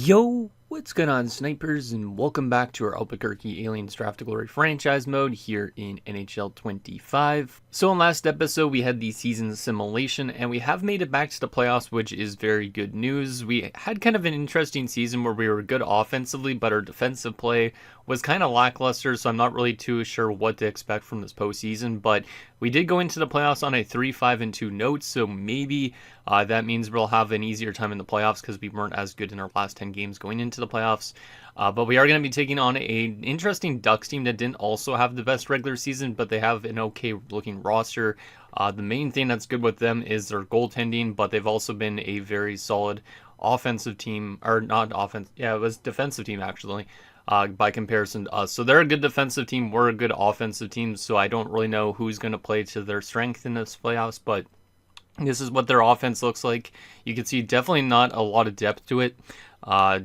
Yo, what's going on, snipers, and welcome back to our Albuquerque Aliens Draft to Glory franchise mode here in NHL 25. So in last episode, we had the season simulation, and we have made it back to the playoffs, which is very good news. We had kind of an interesting season where we were good offensively, but our defensive play was kind of lackluster, so I'm not really too sure what to expect from this postseason, but we did go into the playoffs on a 3-5-2 note, so maybe that means we'll have an easier time in the playoffs because we weren't as good in our last 10 games going into the playoffs. But we are going to be taking on an interesting Ducks team that didn't also have the best regular season, but they have an okay looking roster. The main thing that's good with them is their goaltending, but they've also been a very solid offensive team, or not offense, yeah, it was defensive team actually. By comparison to us. So they're a good defensive team, we're a good offensive team, so I don't really know who's going to play to their strength in this playoffs, but this is what their offense looks like. You can see definitely not a lot of depth to it.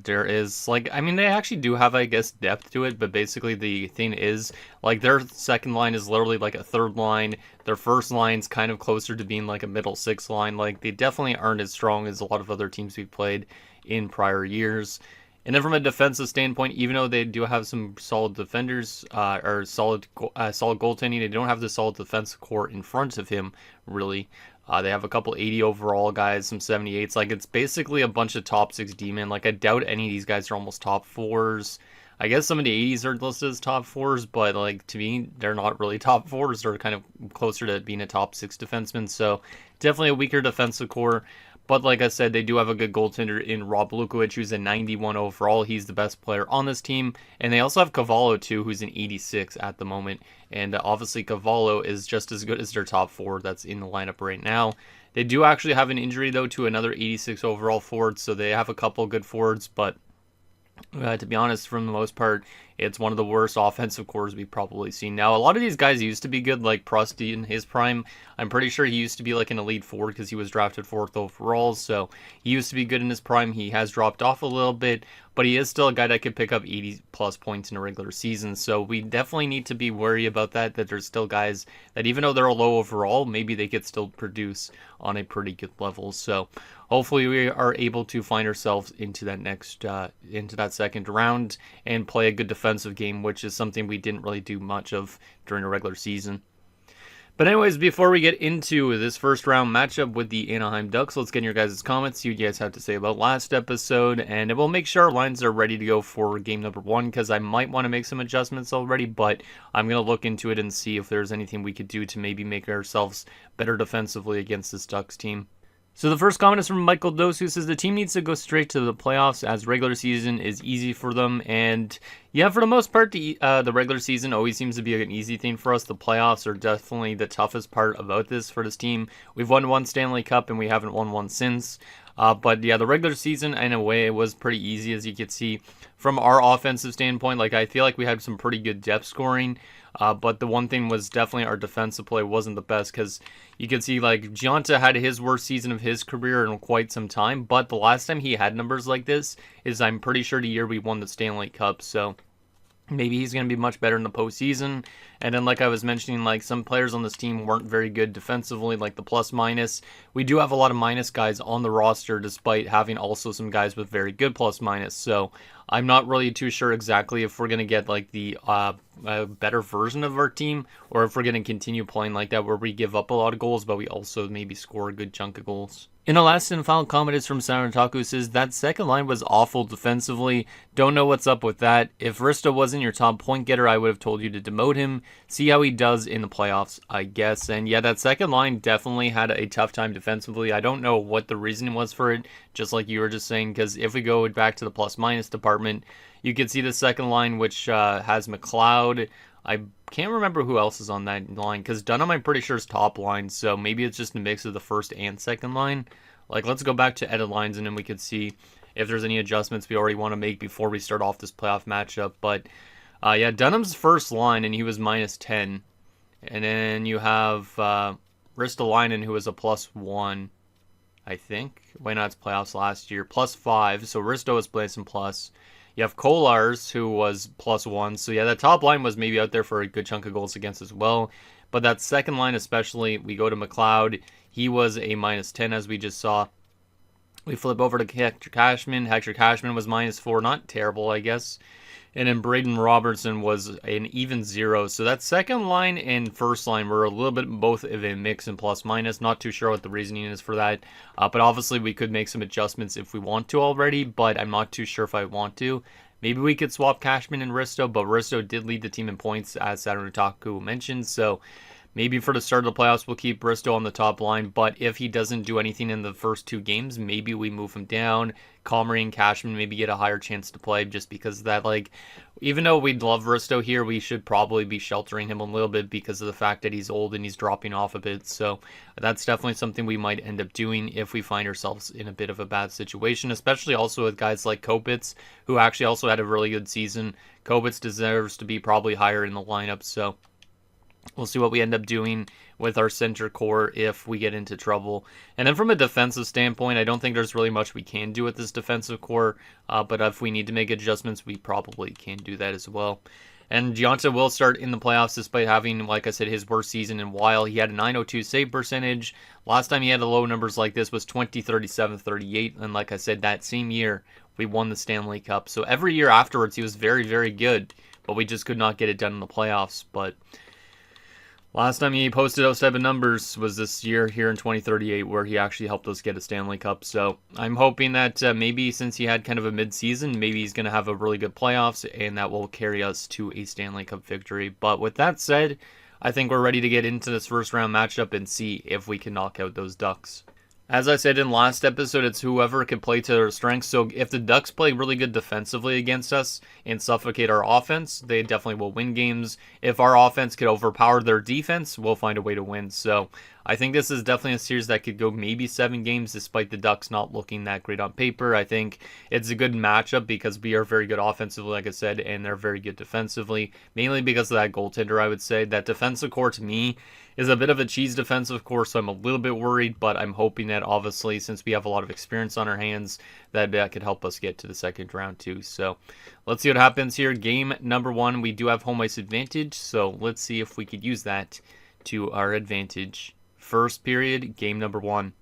There is, they actually do have, I guess, depth to it, but basically the thing is, their second line is literally like a third line. Their first line's kind of closer to being like a middle six line. They definitely aren't as strong as a lot of other teams we've played in prior years. And then from a defensive standpoint, even though they do have some solid defenders or solid goaltending, they don't have the solid defensive core in front of him, really. They have a couple 80 overall guys, some 78s. It's basically a bunch of top 6 D-men. I doubt any of these guys are almost top 4s. I guess some of the 80s are listed as top 4s, but to me, they're not really top 4s. They're kind of closer to being a top 6 defenseman. So definitely a weaker defensive core. But like I said, they do have a good goaltender in Rob Lukovic, who's a 91 overall. He's the best player on this team. And they also have Cavallo, too, who's an 86 at the moment. And obviously, Cavallo is just as good as their top 4 that's in the lineup right now. They do actually have an injury, though, to another 86 overall forward. So they have a couple good forwards, but to be honest, for the most part, it's one of the worst offensive cores we've probably seen. Now, a lot of these guys used to be good, like Prusty in his prime. I'm pretty sure he used to be an elite forward because he was drafted 4th overall, so he used to be good in his prime. He has dropped off a little bit, but he is still a guy that could pick up 80-plus points in a regular season, so we definitely need to be wary about that there's still guys that even though they're low overall, maybe they could still produce on a pretty good level. So hopefully we are able to find ourselves into that second round and play a good defensive game, which is something we didn't really do much of during the regular season. But anyways, before we get into this first round matchup with the Anaheim Ducks, let's get in your guys' comments, see what you guys have to say about last episode, and we'll make sure our lines are ready to go for game number 1, because I might want to make some adjustments already, but I'm going to look into it and see if there's anything we could do to maybe make ourselves better defensively against this Ducks team. So the first comment is from Michael Dose, who says the team needs to go straight to the playoffs as regular season is easy for them. And yeah, for the most part, the regular season always seems to be an easy thing for us. The playoffs are definitely the toughest part about this for this team. We've won one Stanley Cup and we haven't won one since. But yeah, the regular season, in a way, it was pretty easy, as you could see. From our offensive standpoint, I feel like we had some pretty good depth scoring. But the one thing was definitely our defensive play wasn't the best, because you could see Gionta had his worst season of his career in quite some time. But the last time he had numbers like this is, I'm pretty sure, the year we won the Stanley Cup. So maybe he's going to be much better in the postseason. And then, like I was mentioning, some players on this team weren't very good defensively, the plus-minus. We do have a lot of minus guys on the roster, despite having also some guys with very good plus-minus. So I'm not really too sure exactly if we're going to get, the better version of our team, or if we're going to continue playing like that, where we give up a lot of goals, but we also maybe score a good chunk of goals. And the last and final comment is from Sanataku, says that second line was awful defensively. Don't know what's up with that. If Risto wasn't your top point getter, I would have told you to demote him. See how he does in the playoffs, I guess. And yeah, that second line definitely had a tough time defensively. I don't know what the reason was for it, just like you were just saying, because if we go back to the plus-minus department, you can see the second line, which has McLeod. I can't remember who else is on that line, because Dunham, I'm pretty sure, is top line, so maybe it's just a mix of the first and second line. Let's go back to edit lines, and then we could see if there's any adjustments we already want to make before we start off this playoff matchup. But yeah, Dunham's first line, and he was minus 10. And then you have Ristolainen, who was a +1, I think. Why not? It's playoffs last year. +5, so Risto is placing plus. You have Kolars, who was +1. So yeah, the top line was maybe out there for a good chunk of goals against as well. But that second line especially, we go to McLeod. He was a -10, as we just saw. We flip over to Hector Cashman. Hector Cashman was -4, not terrible, I guess. And then Braden Robertson was an even 0. So that second line and first line were a little bit both of a mix and plus minus. Not too sure what the reasoning is for that. But obviously we could make some adjustments if we want to already, but I'm not too sure if I want to. Maybe we could swap Cashman and Risto, but Risto did lead the team in points, as Saturn Otaku mentioned. So maybe for the start of the playoffs, we'll keep Risto on the top line, but if he doesn't do anything in the first 2 games, maybe we move him down. Comrie and Cashman maybe get a higher chance to play just because of that. Like, even though we'd love Risto here, we should probably be sheltering him a little bit because of the fact that he's old and he's dropping off a bit. So that's definitely something we might end up doing if we find ourselves in a bit of a bad situation, especially also with guys like Kopitz, who actually also had a really good season. Kopitz deserves to be probably higher in the lineup, so we'll see what we end up doing with our center core if we get into trouble. And then from a defensive standpoint, I don't think there's really much we can do with this defensive core, but if we need to make adjustments, we probably can do that as well. And Gionta will start in the playoffs despite having, like I said, his worst season in a while. He had a .902 save percentage. Last time he had low numbers like this was 20, 37, 38. And like I said, that same year, we won the Stanley Cup. So every year afterwards, he was very, very good, but we just could not get it done in the playoffs. But last time he posted those type of numbers was this year here in 2038, where he actually helped us get a Stanley Cup. So I'm hoping that maybe since he had kind of a mid-season, maybe he's going to have a really good playoffs, and that will carry us to a Stanley Cup victory. But with that said, I think we're ready to get into this first round matchup and see if we can knock out those Ducks. As I said in last episode, it's whoever can play to their strengths. So if the Ducks play really good defensively against us and suffocate our offense, they definitely will win games. If our offense could overpower their defense, we'll find a way to win. So I think this is definitely a series that could go maybe 7 games despite the Ducks not looking that great on paper. I think it's a good matchup because we are very good offensively, like I said, and they're very good defensively, mainly because of that goaltender, I would say. That defensive core, to me, is a bit of a cheese defensive core, so I'm a little bit worried, but I'm hoping that obviously since we have a lot of experience on our hands, that could help us get to the second round too. So let's see what happens here. Game number 1, we do have home ice advantage, so let's see if we could use that to our advantage. First period, game number 1.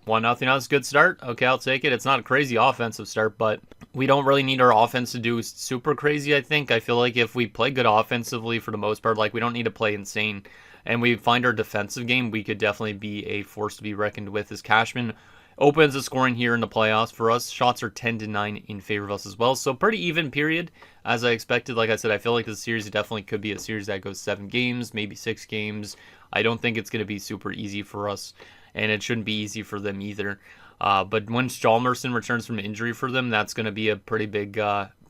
1-0, that's a good start. Okay, I'll take it. It's not a crazy offensive start, but we don't really need our offense to do super crazy, I think. I feel like if we play good offensively for the most part, like we don't need to play insane, and we find our defensive game, we could definitely be a force to be reckoned with as Cashman opens the scoring here in the playoffs for us. Shots are 10-9 in favor of us as well, so pretty even period as I expected. Like I said, I feel like this series definitely could be a series that goes 7 games, maybe 6 games. I don't think it's going to be super easy for us, and it shouldn't be easy for them either. But once Hjalmarsson returns from injury for them, that's going to be a pretty big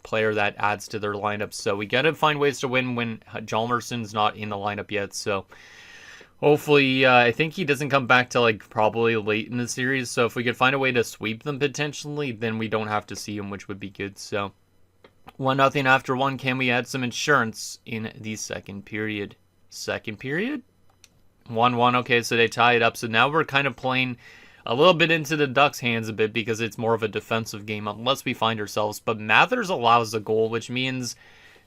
player that adds to their lineup. So we got to find ways to win when Hjalmarsson's not in the lineup yet. So hopefully, I think he doesn't come back till like probably late in the series. So if we could find a way to sweep them potentially, then we don't have to see him, which would be good. So 1-0 after 1. Can we add some insurance in the second period? Second period? 1-1. Okay, so they tie it up. So now we're kind of playing a little bit into the Ducks' hands a bit because it's more of a defensive game unless we find ourselves. But Mathers allows a goal, which means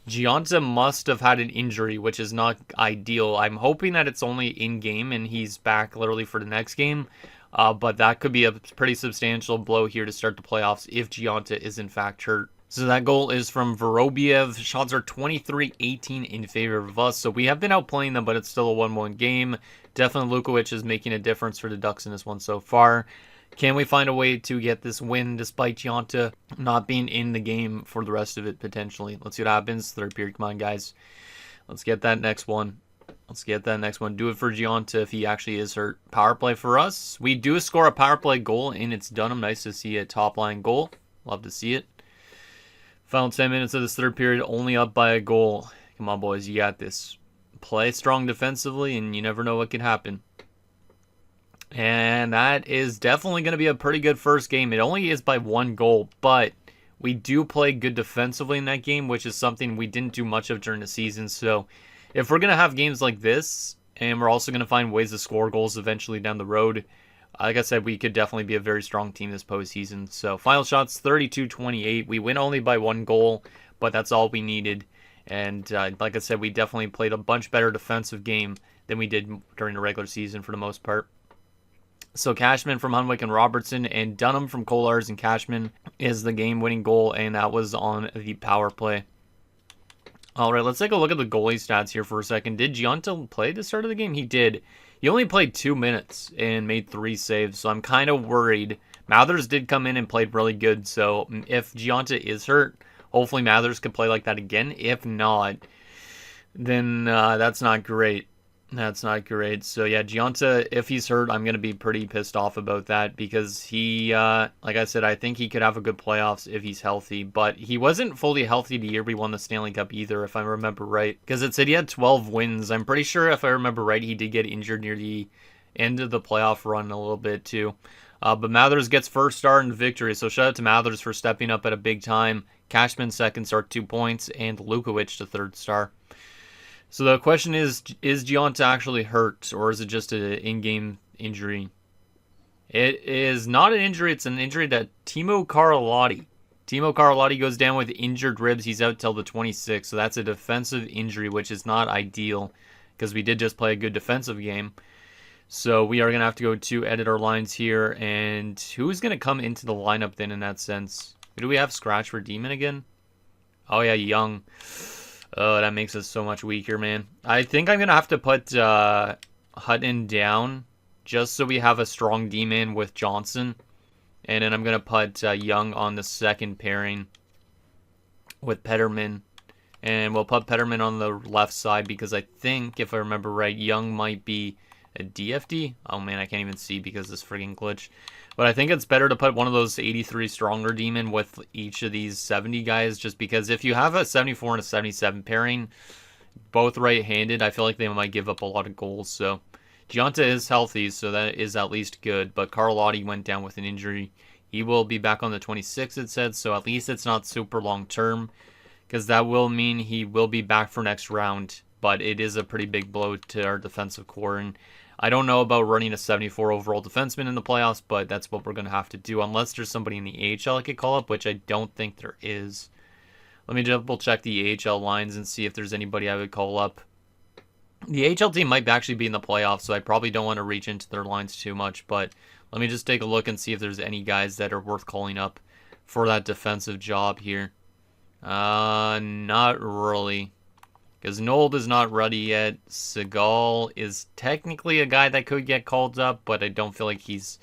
Gionta must have had an injury, which is not ideal. I'm hoping that it's only in-game and he's back literally for the next game. But that could be a pretty substantial blow here to start the playoffs if Gionta is in fact hurt. So that goal is from Vorobiev. Shots are 23-18 in favor of us. So we have been outplaying them, but it's still a 1-1 game. Definitely Lukovic is making a difference for the Ducks in this one so far. Can we find a way to get this win despite Gionta not being in the game for the rest of it potentially? Let's see what happens. Third period. Come on, guys. Let's get that next one. Let's get that next one. Do it for Gionta if he actually is hurt. Power play for us. We do score a power play goal, and it's done. Nice to see a top-line goal. Love to see it. Final 10 minutes of this third period, only up by a goal. Come on, boys, you got this. Play strong defensively, and you never know what can happen. And that is definitely going to be a pretty good first game. It only is by 1 goal, but we do play good defensively in that game, which is something we didn't do much of during the season. So if we're going to have games like this, and we're also going to find ways to score goals eventually down the road, like I said, we could definitely be a very strong team this postseason. So final shots, 32-28. We win only by 1 goal, but that's all we needed. And like I said, we definitely played a much better defensive game than we did during the regular season for the most part. So Cashman from Hunwick and Robertson, and Dunham from Kolars and Cashman is the game-winning goal, and that was on the power play. All right, let's take a look at the goalie stats here for a second. Did Gionta play the start of the game? He did. He only played 2 minutes and made 3 saves, so I'm kind of worried. Mathers did come in and played really good, so if Gionta is hurt, hopefully Mathers could play like that again. If not, then that's not great. That's not great. So yeah, Gionta, if he's hurt, I'm going to be pretty pissed off about that because he, like I said, I think he could have a good playoffs if he's healthy, but he wasn't fully healthy the year we won the Stanley Cup either, if I remember right, because it said he had 12 wins. I'm pretty sure, if I remember right, he did get injured near the end of the playoff run a little bit too. But Mathers gets first star in victory, so shout out to Mathers for stepping up at a big time. Cashman second star, 2 points, and Lukovic the third star. So the question is Gionta actually hurt, or is it just an in-game injury? It is not an injury. It's an injury that Timo Karlotti goes down with injured ribs. He's out till the 26th, so that's a defensive injury, which is not ideal because we did just play a good defensive game. So we are going to have to go to edit our lines here, and who's going to come into the lineup then in that sense? Who do we have scratch for Demon again? Oh yeah, Young. Oh, that makes us so much weaker, man. I think I'm going to have to put Hutton down just so we have a strong D-man with Johnson. And then I'm going to put Young on the second pairing with Petterman. And we'll put Petterman on the left side because I think, if I remember right, Young might be a DFD. Oh, man, I can't even see because of this friggin' glitch. But I think it's better to put one of those 83 stronger demon with each of these 70 guys, just because if you have a 74 and a 77 pairing, both right-handed, I feel like they might give up a lot of goals. So Gionta is healthy, so that is at least good. But Karlotti went down with an injury. He will be back on the 26th, it said, so at least it's not super long-term, because that will mean he will be back for next round. But it is a pretty big blow to our defensive core, and I don't know about running a 74 overall defenseman in the playoffs, but that's what we're going to have to do, unless there's somebody in the AHL I could call up, which I don't think there is. Let me double check the AHL lines and see if there's anybody I would call up. The AHL team might actually be in the playoffs, so I probably don't want to reach into their lines too much, but let me just take a look and see if there's any guys that are worth calling up for that defensive job here. Not really. Because Nold is not ready yet. Seagal is technically a guy that could get called up, but I don't feel like he's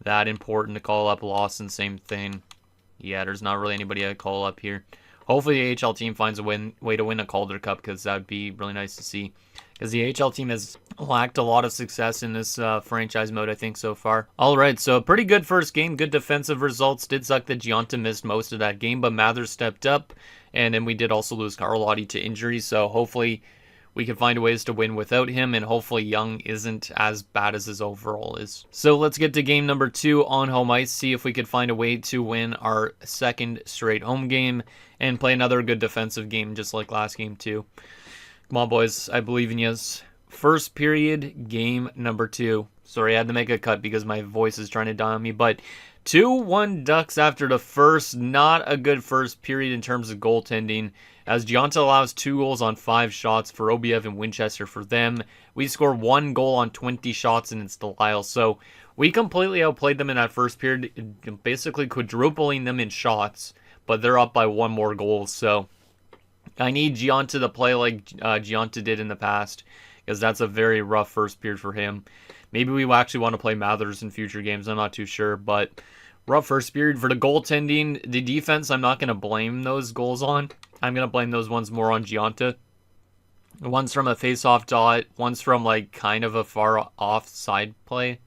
that important to call up. Lawson, same thing. Yeah, there's not really anybody I'd call up here. Hopefully the AHL team finds a way to win a Calder Cup, because that would be really nice to see. Because the AHL team has lacked a lot of success in this franchise mode, I think, so far. All right, so a pretty good first game. Good defensive results. Did suck that Gionta missed most of that game, but Mathers stepped up. And then we did also lose Karlotti to injury, so hopefully we can find ways to win without him, and hopefully Young isn't as bad as his overall is. So let's get to game number 2 on home ice, see if we could find a way to win our second straight home game, and play another good defensive game just like last game too. Come on, boys, I believe in yous. First period, game number 2. Sorry, I had to make a cut because my voice is trying to die on me, but 2-1 Ducks after the first. Not a good first period in terms of goaltending, as Gionta allows 2 goals on 5 shots for Obiev and Winchester for them. We score 1 goal on 20 shots, and it's Delisle. So we completely outplayed them in that first period, basically quadrupling them in shots, but they're up by 1 more goal. So I need Gionta to play like Gionta did in the past, because that's a very rough first period for him. Maybe we actually want to play Mathers in future games. I'm not too sure, but rough first period. For the goaltending, the defense, I'm not going to blame those goals on. I'm going to blame those ones more on Gionta. One's from a face-off dot. One's from, like, kind of a far-off side play.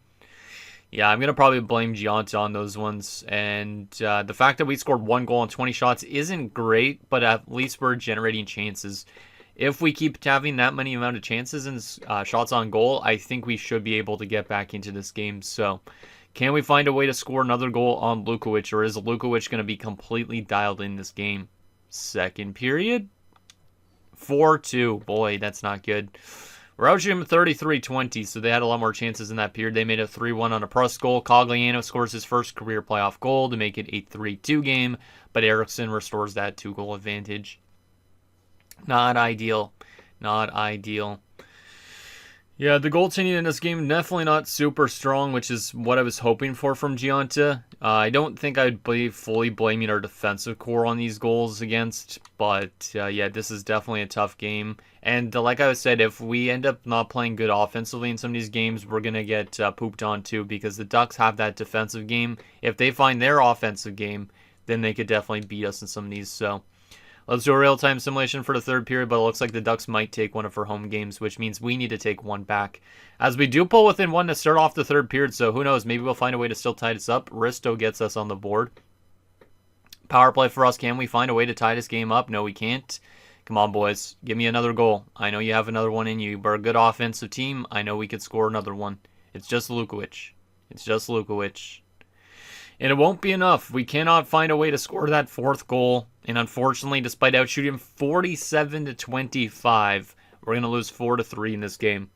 Yeah, I'm going to probably blame Gionta on those ones. And the fact that we scored 1 goal on 20 shots isn't great, but at least we're generating chances. If we keep having that many amount of chances and shots on goal, I think we should be able to get back into this game. So, can we find a way to score another goal on Lukovic, or is Lukovic going to be completely dialed in this game? Second period, 4-2. Boy, that's not good. We're out shooting 33-20, so they had a lot more chances in that period. They made a 3-1 on a press goal. Cogliano scores his first career playoff goal to make it a 3-2 game, but Eriksson restores that 2-goal advantage. Not ideal. Not ideal. Yeah, the goaltending in this game definitely not super strong, which is what I was hoping for from Giunta. I don't think I'd be fully blaming our defensive core on these goals against, but yeah, this is definitely a tough game. And like I said, if we end up not playing good offensively in some of these games, we're going to get pooped on too, because the Ducks have that defensive game. If they find their offensive game, then they could definitely beat us in some of these, so... Let's do a real-time simulation for the third period, but it looks like the Ducks might take one of our home games, which means we need to take one back. As we do pull within one to start off the third period, so who knows, maybe we'll find a way to still tie this up. Risto gets us on the board. Power play for us. Can we find a way to tie this game up? No, we can't. Come on, boys. Give me another goal. I know you have another one in you. We're a good offensive team. I know we could score another one. It's just Lukovic. It's just Lukovic. And it won't be enough. We cannot find a way to score that fourth goal. And unfortunately, despite outshooting 47-25, we're going to lose 4-3 in this game.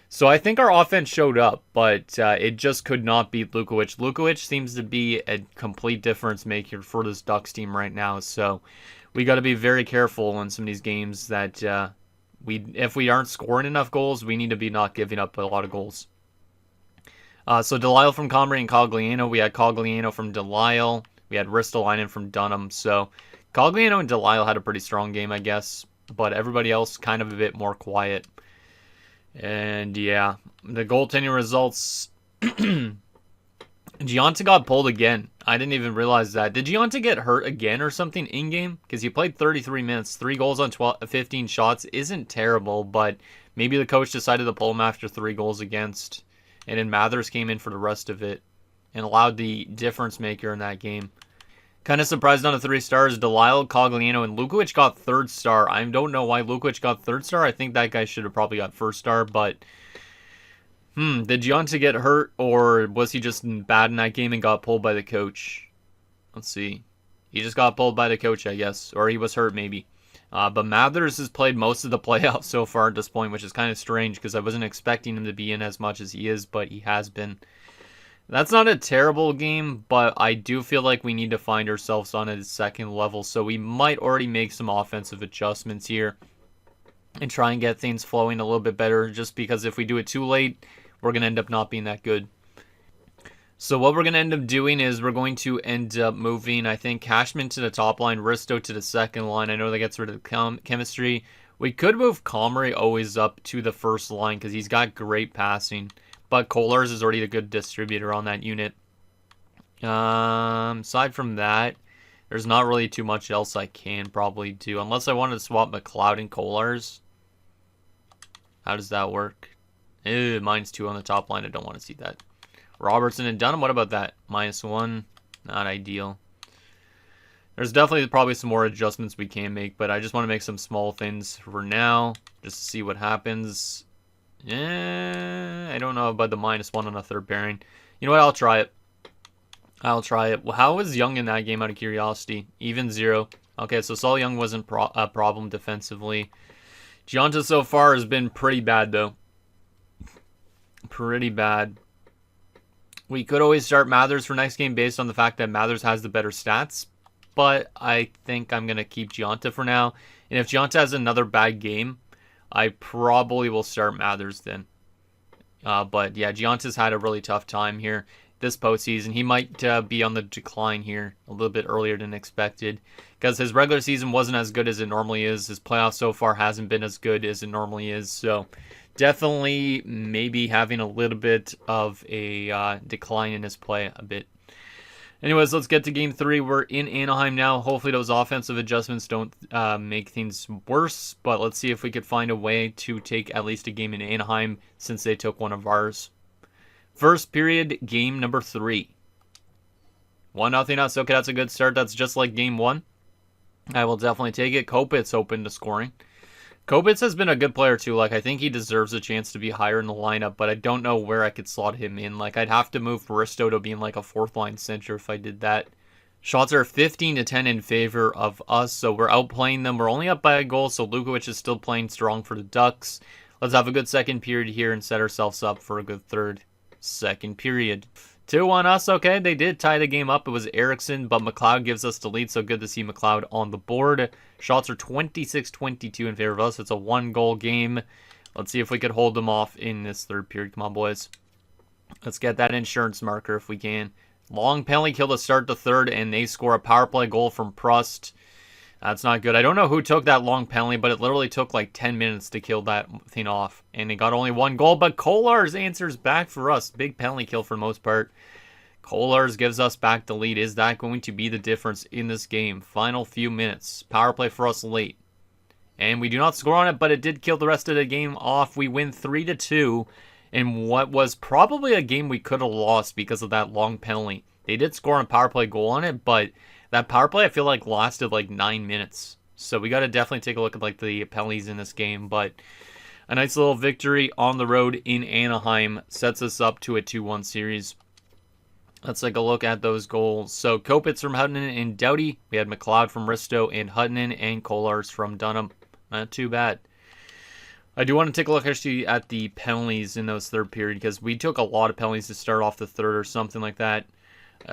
So I think our offense showed up, but it just could not beat Lukovic. Lukovic seems to be a complete difference maker for this Ducks team right now. So we got to be very careful in some of these games that if we aren't scoring enough goals, we need to be not giving up a lot of goals. So Delisle from Comrie and Cogliano. We had Cogliano from Delisle. We had Ristolainen from Dunham. So Cogliano and Delisle had a pretty strong game, I guess. But everybody else kind of a bit more quiet. And yeah, the goaltending results. Giunta got pulled again. I didn't even realize that. Did Giunta get hurt again or something in-game? Because he played 33 minutes. 3 goals on 15 shots isn't terrible. But maybe the coach decided to pull him after 3 goals against. And then Mathers came in for the rest of it and allowed the difference maker in that game. Kind of surprised on the 3 stars. Delisle, Cogliano, and Lukovic got 3rd star. I don't know why Lukovic got 3rd star. I think that guy should have probably got 1st star. But, did Giunta get hurt, or was he just bad in that game and got pulled by the coach? Let's see. He just got pulled by the coach, I guess. Or he was hurt, maybe. But Mathers has played most of the playoffs so far at this point, which is kind of strange because I wasn't expecting him to be in as much as he is, but he has been. That's not a terrible game, but I do feel like we need to find ourselves on a second level, so we might already make some offensive adjustments here and try and get things flowing a little bit better, just because if we do it too late, we're going to end up not being that good. So what we're going to end up doing is we're going to end up moving, I think, Cashman to the top line, Risto to the second line. I know that gets rid of the chemistry. We could move Comrie always up to the first line because he's got great passing. But Kolarz is already a good distributor on that unit. Aside from that, there's not really too much else I can probably do. Unless I wanted to swap McLeod and Kolarz. How does that work? Mine's 2 on the top line. I don't want to see that. Robertson and Dunham, what about that? -1, not ideal. There's definitely probably some more adjustments we can make, but I just want to make some small things for now, just to see what happens. I don't know about the -1 on the third pairing. You know what, I'll try it. Well, how was Young in that game out of curiosity? Even 0. Okay, so Saul Young wasn't a problem defensively. Giunta so far has been pretty bad, though. Pretty bad. We could always start Mathers for next game based on the fact that Mathers has the better stats, but I think I'm going to keep Giunta for now. And if Giunta has another bad game, I probably will start Mathers then. But yeah, Giunta's had a really tough time here this postseason. He might be on the decline here a little bit earlier than expected because his regular season wasn't as good as it normally is. His playoff so far hasn't been as good as it normally is, so definitely maybe having a little bit of a decline in his play a bit. Anyways, let's get to Game 3. We're in Anaheim now. Hopefully those offensive adjustments don't make things worse, but let's see if we could find a way to take at least a game in Anaheim since they took one of ours. First period, game number 3. 1-0 us. Okay, that's a good start. That's just like Game 1. I will definitely take it. Kopitz open to scoring. Kopitz has been a good player too. Like, I think he deserves a chance to be higher in the lineup, but I don't know where I could slot him in. Like, I'd have to move Risto to being like a 4th line center if I did that. Shots are 15-10 in favor of us, so we're outplaying them. We're only up by a goal, so Lukovic is still playing strong for the Ducks. Let's have a good second period here and set ourselves up for a good second period. 2-1 us. Okay, they did tie the game up. It was Eriksson, but McLeod gives us the lead, so good to see McLeod on the board. Shots are 26-22 in favor of us. It's a 1-goal game. Let's see if we could hold them off in this third period. Come on, boys. Let's get that insurance marker if we can. Long penalty kill to start the third, and they score a power play goal from Prust. That's not good. I don't know who took that long penalty, but it literally took like 10 minutes to kill that thing off. And they got only one goal, but Kolar's answers back for us. Big penalty kill for the most part. Kolar's gives us back the lead. Is that going to be the difference in this game? Final few minutes. Power play for us late. And we do not score on it, but it did kill the rest of the game off. We win 3-2 in what was probably a game we could have lost because of that long penalty. They did score on a power play goal on it, but that power play I feel like lasted like 9 minutes. So we got to definitely take a look at like the penalties in this game. But a nice little victory on the road in Anaheim sets us up to a 2-1 series. Let's take a look at those goals. So Kopitz from Huttunen and Doughty. We had McLeod from Risto and Huttunen, and Kolar's from Dunham. Not too bad. I do want to take a look actually at the penalties in those third period because we took a lot of penalties to start off the third or something like that.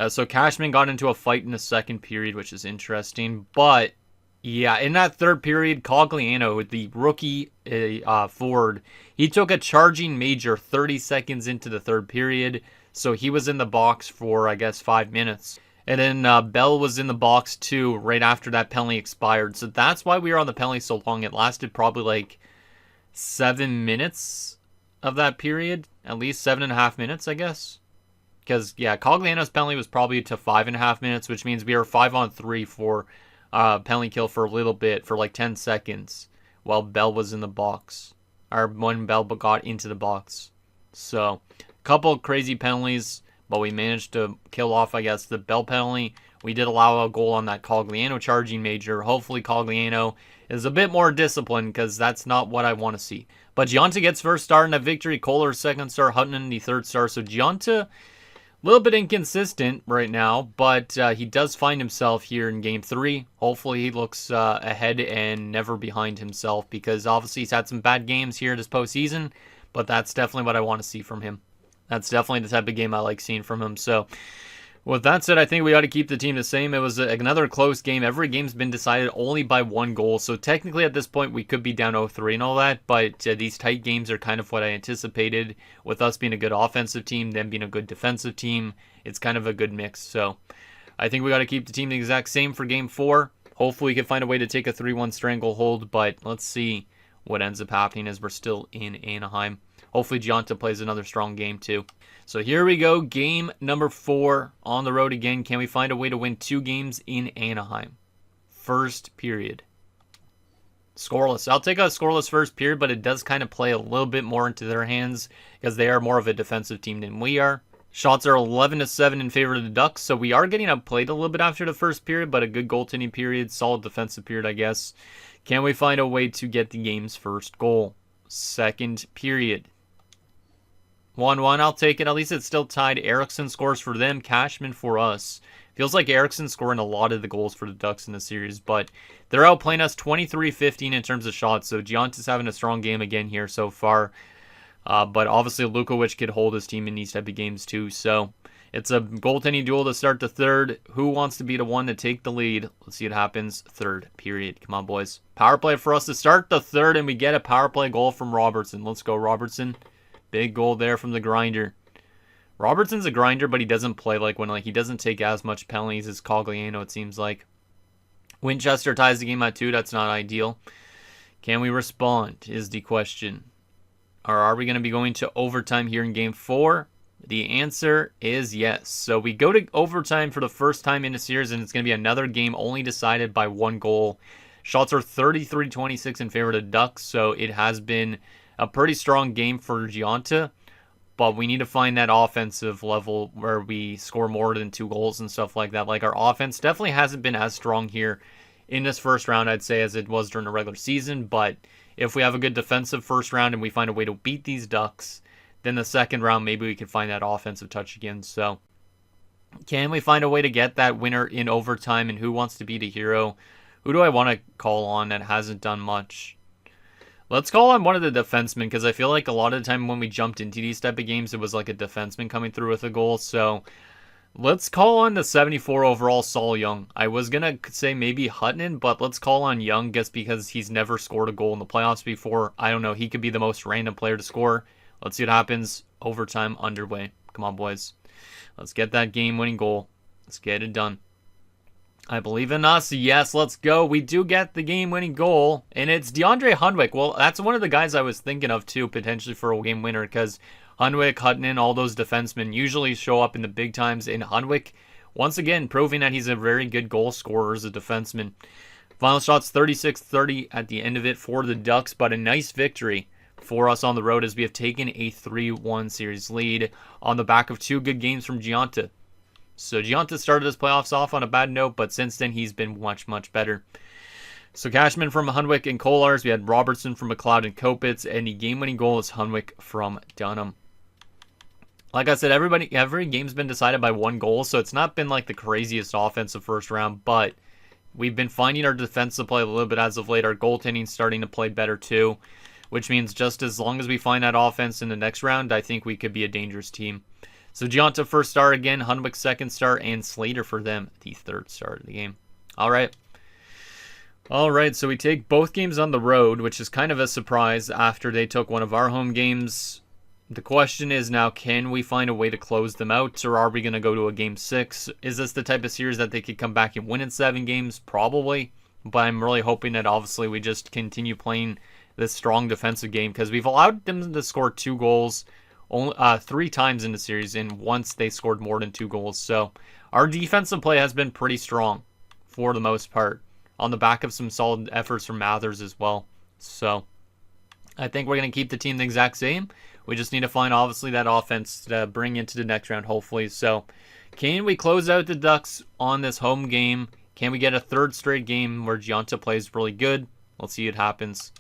So Cashman got into a fight in the second period, which is interesting. But yeah, in that third period, Cogliano, the rookie forward, he took a charging major 30 seconds into the third period. So he was in the box for, I guess, 5 minutes. And then Bell was in the box too right after that penalty expired. So that's why we were on the penalty so long. It lasted probably like 7 minutes of that period. At least 7.5 minutes, I guess. Because, yeah, Cogliano's penalty was probably to 5.5 minutes, which means we were 5-on-3 for penalty kill for a little bit, for like 10 seconds, while Bell was in the box. Or when Bell got into the box. So, a couple of crazy penalties, but we managed to kill off, I guess, the Bell penalty. We did allow a goal on that Cogliano charging major. Hopefully Cogliano is a bit more disciplined, because that's not what I want to see. But Gionta gets first star in that victory. Kolar second star, Huttunen the third star. So Gionta, a little bit inconsistent right now, but he does find himself here in Game 3. Hopefully he looks ahead and never behind himself, because obviously he's had some bad games here this postseason, but that's definitely what I want to see from him. That's definitely the type of game I like seeing from him. So with that said, I think we ought to keep the team the same. It was another close game. Every game's been decided only by one goal. So technically at this point, we could be down 0-3 and all that. But these tight games are kind of what I anticipated. With us being a good offensive team, them being a good defensive team, it's kind of a good mix. So I think we got to keep the team the exact same for Game 4. Hopefully we can find a way to take a 3-1 stranglehold. But let's see what ends up happening as we're still in Anaheim. Hopefully Gionta plays another strong game too. So here we go, game number 4 on the road again. Can we find a way to win 2 games in Anaheim? First period. Scoreless. I'll take a scoreless first period, but it does kind of play a little bit more into their hands because they are more of a defensive team than we are. Shots are 11-7 in favor of the Ducks, so we are getting outplayed a little bit after the first period, but a good goaltending period, solid defensive period, I guess. Can we find a way to get the game's first goal? Second period. 1-1, I'll take it. At least it's still tied. Eriksson scores for them, Cashman for us. Feels like Eriksson's scoring a lot of the goals for the Ducks in the series, but they're outplaying us 23-15 in terms of shots, so Gionta's having a strong game again here so far. But obviously Lukovic could hold his team in these type of games too, so it's a goaltending duel to start the third. Who wants to be the one to take the lead? Let's see what happens. Third period. Come on, boys. Power play for us to start the third, and we get a power play goal from Robertson. Let's go, Robertson. Big goal there from the grinder. Robertson's a grinder, but he doesn't play like one. Like, he doesn't take as much penalties as Cogliano, it seems like. Winchester ties the game at 2. That's not ideal. Can we respond is the question. Or are we going to be going to overtime here in Game 4? The answer is yes. So we go to overtime for the first time in the series, and it's going to be another game only decided by one goal. Shots are 33-26 in favor of the Ducks, so it has been a pretty strong game for Gionta, but we need to find that offensive level where we score more than 2 goals and stuff like that. Like, our offense definitely hasn't been as strong here in this first round, I'd say, as it was during the regular season, but if we have a good defensive first round and we find a way to beat these Ducks, then the second round, maybe we can find that offensive touch again. So, can we find a way to get that winner in overtime, and who wants to be the hero? Who do I want to call on that hasn't done much? Let's call on one of the defensemen, because I feel like a lot of the time when we jumped into these type of games, it was like a defenseman coming through with a goal. So Let's call on the 74 overall Saul Young. I was going to say maybe Hutton, but let's call on Young just because he's never scored a goal in the playoffs before. I don't know. He could be the most random player to score. Let's see what happens. Overtime underway. Come on, boys. Let's get that game-winning goal. Let's get it done. I believe in us. Yes, let's go. We do get the game-winning goal, and it's DeAndre Hunwick. Well, that's one of the guys I was thinking of, too, potentially for a game winner, because Hunwick, Hutton, all those defensemen usually show up in the big times, and Hunwick, once again, proving that he's a very good goal scorer as a defenseman. Final shots 36-30 at the end of it for the Ducks, but a nice victory for us on the road as we have taken a 3-1 series lead on the back of 2 good games from Gionta. So Gionta started his playoffs off on a bad note, but since then he's been much, much better. So Cashman from Hunwick and Kolars. We had Robertson from McLeod and Kopitz, and the game-winning goal is Hunwick from Dunham. Like I said, every game's been decided by 1 goal, so it's not been like the craziest offensive first round, but we've been finding our defensive play a little bit as of late. Our goaltending's starting to play better too, which means just as long as we find that offense in the next round, I think we could be a dangerous team. So Gionta first star again, Hunwick second star, and Slater for them the third star of the game. All right, so we take both games on the road, which is kind of a surprise after they took one of our home games. The question is now, can we find a way to close them out, or are we going to go to a game 6? Is this the type of series that they could come back and win in 7 games? Probably, but I'm really hoping that obviously we just continue playing this strong defensive game, because we've allowed them to score 2 goals only 3 times in the series, and once they scored more than 2 goals. So our defensive play has been pretty strong for the most part, on the back of some solid efforts from Mathers as well. So I think we're going to keep the team the exact same. We just need to find, obviously, that offense to bring into the next round, hopefully. So can we close out the Ducks on this home game? Can we get a 3rd straight game where Gionta plays really good? Let's see what happens.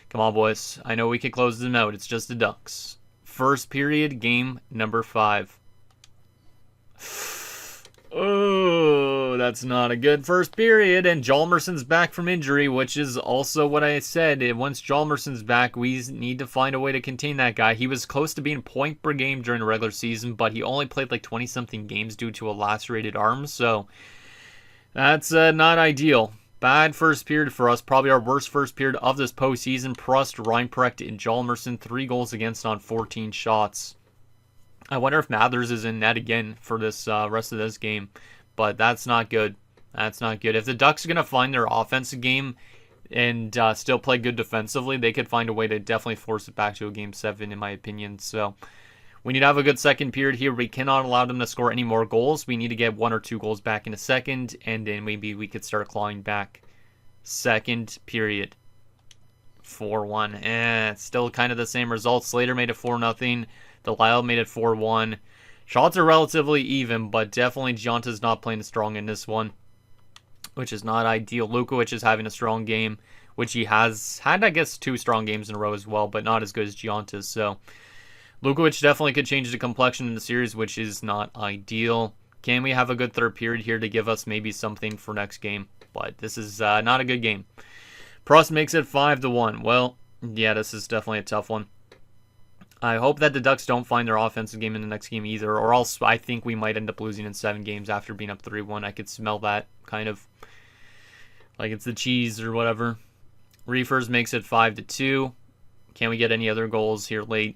Come on, boys. I know we can close them out. It's just the Ducks. First period, game number 5. Oh, that's not a good first period. And Hjalmarsson's back from injury, which is also what I said. Once Hjalmarsson's back, we need to find a way to contain that guy. He was close to being point per game during the regular season, but he only played like 20-something games due to a lacerated arm. So that's not ideal. Bad first period for us. Probably our worst first period of this postseason. Prost, Reinprecht, and Hjalmarsson. 3 goals against on 14 shots. I wonder if Mathers is in net again for this rest of this game. But that's not good. That's not good. If the Ducks are going to find their offensive game and still play good defensively, they could find a way to definitely force it back to a game 7, in my opinion. So we need to have a good second period here. We cannot allow them to score any more goals. We need to get 1 or 2 goals back in a second, and then maybe we could start clawing back. Second period. 4-1. It's still kind of the same result. Slater made it 4-0. Delisle made it 4-1. Shots are relatively even, but definitely Gionta's not playing strong in this one, which is not ideal. Lukovic is having a strong game, which he has had, I guess, 2 strong games in a row as well, but not as good as Gionta's. So Lukovic definitely could change the complexion in the series, which is not ideal. Can we have a good third period here to give us maybe something for next game? But this is not a good game. Prost makes it 5-1. Well, yeah, this is definitely a tough one. I hope that the Ducks don't find their offensive game in the next game either, or else I think we might end up losing in 7 games after being up 3-1. I could smell that, kind of. Like it's the cheese or whatever. Reefers makes it 5-2. Can we get any other goals here late?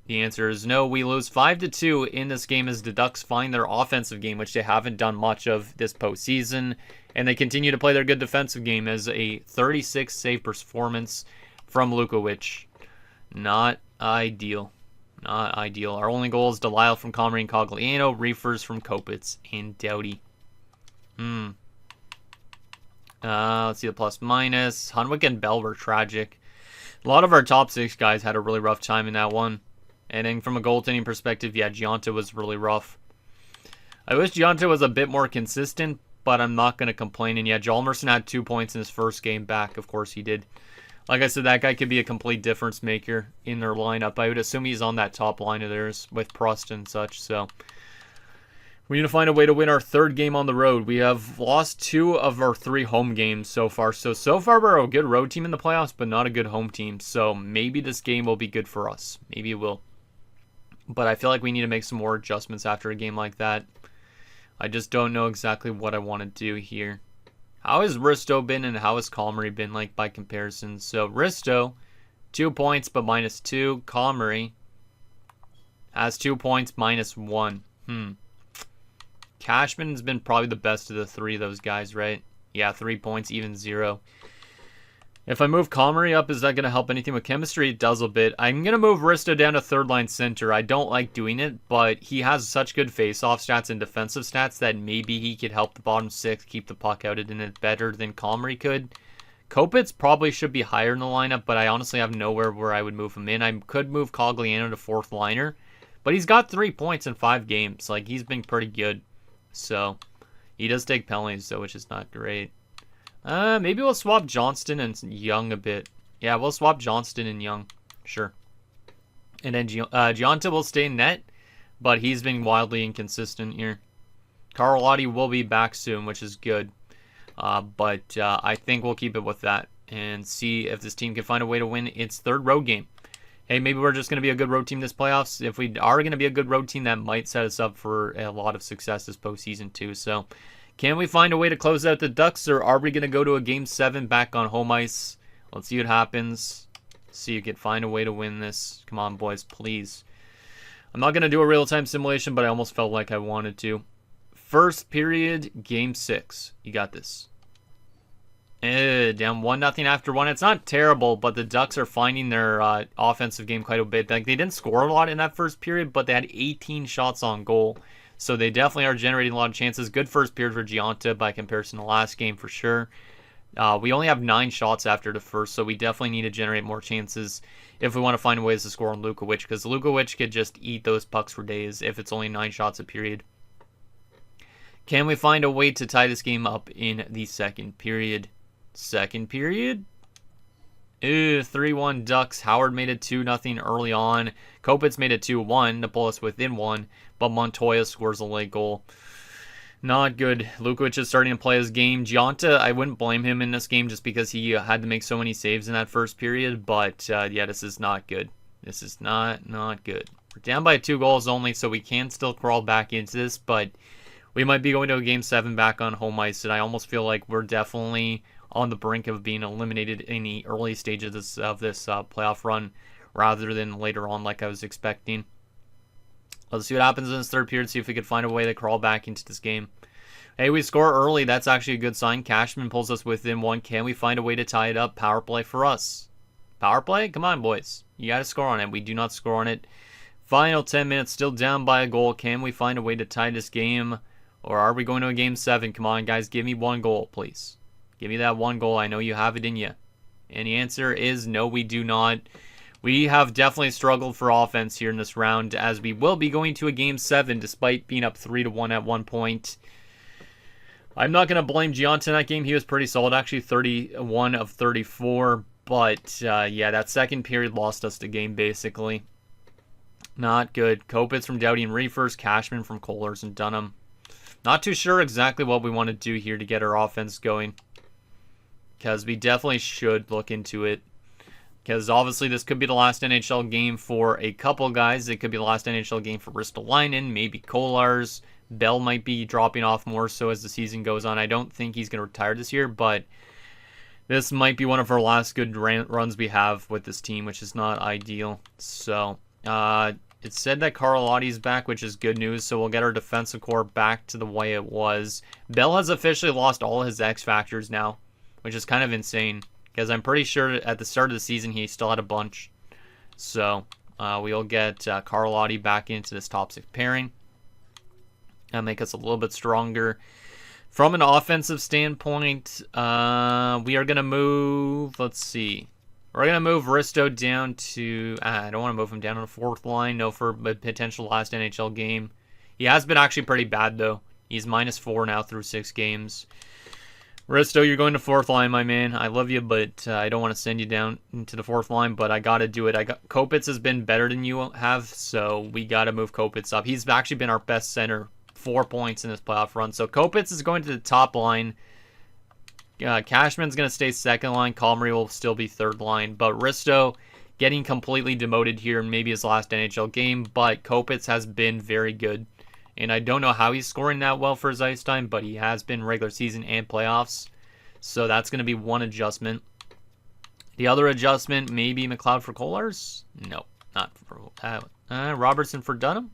The answer is no. We lose 5-2 in this game as the Ducks find their offensive game, which they haven't done much of this postseason. And they continue to play their good defensive game as a 36 save performance from Lukovic. Not ideal. Not ideal. Our only goal is Delisle from Comrie and Cogliano, Reefers from Kopitz and Doughty. Let's see the plus minus. Hunwick and Bell were tragic. A lot of our top 6 guys had a really rough time in that one. And then from a goaltending perspective, yeah, Gionta was really rough. I wish Gionta was a bit more consistent, but I'm not going to complain. And yeah, Hjalmarsson had 2 points in his first game back. Of course he did. Like I said, that guy could be a complete difference maker in their lineup. I would assume he's on that top line of theirs with Prost and such. So we need to find a way to win our 3rd game on the road. We have lost 2 of our 3 home games so far. So far we're a good road team in the playoffs, but not a good home team. So maybe this game will be good for us. Maybe it will. But I feel like we need to make some more adjustments after a game like that. I just don't know exactly what I want to do here. How has Risto been and how has Comrie been like by comparison? So Risto, 2 points but -2. Comrie has 2 points, -1. Cashman's been probably the best of the three of those guys, right? Yeah, 3 points, even 0. If I move Comrie up, is that going to help anything with chemistry? It does a bit. I'm going to move Risto down to third line center. I don't like doing it, but he has such good face-off stats and defensive stats that maybe he could help the bottom six keep the puck out in it better than Comrie could. Kopitz probably should be higher in the lineup, but I honestly have nowhere where I would move him in. I could move Cogliano to fourth liner, but he's got 3 points in 5 games. Like, he's been pretty good. So, he does take penalties, though, which is not great. Maybe we'll swap Johnston and Young a bit. Yeah, we'll swap Johnston and Young. Sure. And then Gionta will stay in net, but he's been wildly inconsistent here. Carlotti will be back soon, which is good. But I think we'll keep it with that and see if this team can find a way to win its third road game. Hey, maybe we're just going to be a good road team this playoffs. If we are going to be a good road team, that might set us up for a lot of success this postseason too. So, can we find a way to close out the Ducks, or are we going to go to a Game 7 back on home ice? Let's see what happens. See if you can find a way to win this. Come on, boys, please. I'm not going to do a real-time simulation, but I almost felt like I wanted to. First period, Game 6. You got this. Down 1-0 after 1. It's not terrible, but the Ducks are finding their offensive game quite a bit. Like, they didn't score a lot in that first period, but they had 18 shots on goal. So they definitely are generating a lot of chances. Good first period for Gionta by comparison to last game for sure. We only have 9 shots after the first, so we definitely need to generate more chances if we want to find ways to score on Lukovic, because Lukovic could just eat those pucks for days if it's only 9 shots a period. Can we find a way to tie this game up in the second period? Second period? 3-1 Ducks. Howard made it 2-0 early on. Kopitz made it 2-1 to pull us within 1, but Montoya scores a late goal. Not good. Lukovic is starting to play his game. Gionta, I wouldn't blame him in this game just because he had to make so many saves in that first period, but yeah, this is not good. This is not good. We're down by 2 goals only, so we can still crawl back into this, but we might be going to a Game 7 back on home ice, and I almost feel like we're definitely on the brink of being eliminated in the early stages of this playoff run rather than later on like I was expecting. Let's see what happens in this third period, see if we could find a way to crawl back into this game. Hey, we score early. That's actually a good sign. Cashman pulls us within 1. Can we find a way to tie it up? Power play for us. Power play? Come on, boys. You got to score on it. We do not score on it. Final 10 minutes, still down by a goal. Can we find a way to tie this game? Or are we going to a Game 7? Come on, guys. Give me 1 goal, please. Give me that 1 goal. I know you have it in you. And the answer is no, we do not. We have definitely struggled for offense here in this round, as we will be going to a Game 7 despite being up 3-1 at one point. I'm not going to blame Gionta in that game. He was pretty solid, actually 31 of 34. But yeah, that second period lost us the game basically. Not good. Kopitz from Doughty and Reefers, Cashman from Kohlers and Dunham. Not too sure exactly what we want to do here to get our offense going, because we definitely should look into it. Because obviously this could be the last NHL game for a couple guys. It could be the last NHL game for Ristolainen, maybe Kohlers. Bell might be dropping off more so as the season goes on. I don't think he's going to retire this year, but this might be one of our last good runs we have with this team, which is not ideal. So, it said that Carlotti's back, which is good news, so we'll get our defensive core back to the way it was. Bell has officially lost all his X factors now, which is kind of insane, because I'm pretty sure at the start of the season he still had a bunch. So, we'll get Carlotti back into this top 6 pairing and make us a little bit stronger. From an offensive standpoint, we are going to move, let's see. We're going to move Risto down to, I don't want to move him down on the 4th line. No, for a potential last NHL game. He has been actually pretty bad, though. He's -4 now through 6 games. Risto, you're going to 4th line, my man. I love you, but I don't want to send you down into the 4th line, but I got to do it. Kopitz has been better than you have, so we got to move Kopitz up. He's actually been our best center, 4 points in this playoff run. So Kopitz is going to the top line. Cashman's going to stay 2nd line. Comrie will still be 3rd line. But Risto getting completely demoted here in maybe his last NHL game. But Kopitz has been very good. And I don't know how he's scoring that well for his ice time, but he has been regular season and playoffs. So that's going to be one adjustment. The other adjustment, maybe McLeod for Kolarz? No, not for Robertson for Dunham?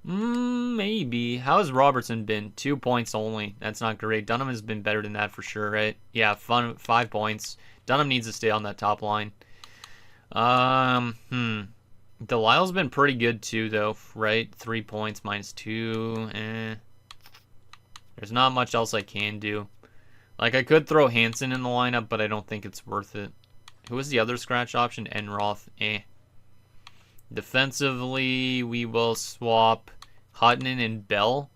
Maybe. How has Robertson been? 2 points only. That's not great. Dunham has been better than that for sure, right? Yeah, 5 points. Dunham needs to stay on that top line. Delisle's been pretty good too, though, right? 3 points, -2. There's not much else I can do. Like, I could throw Hansen in the lineup, but I don't think it's worth it. Who was the other scratch option? Enroth. Defensively, we will swap Hutton and Bell.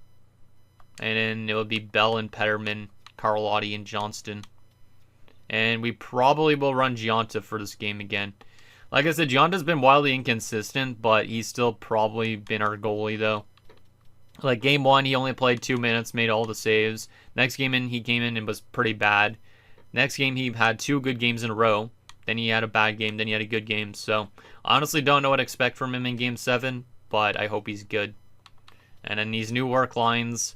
And then it would be Bell and Petterman, Carlotti and Johnston. And we probably will run Gionta for this game again. Like I said, Gionta's been wildly inconsistent, but he's still probably been our goalie, though. Like, game 1, he only played 2 minutes, made all the saves. Next game in, he came in and was pretty bad. Next game, he had 2 good games in a row. Then he had a bad game, then he had a good game. So, honestly don't know what to expect from him in game 7, but I hope he's good. And then these new work lines.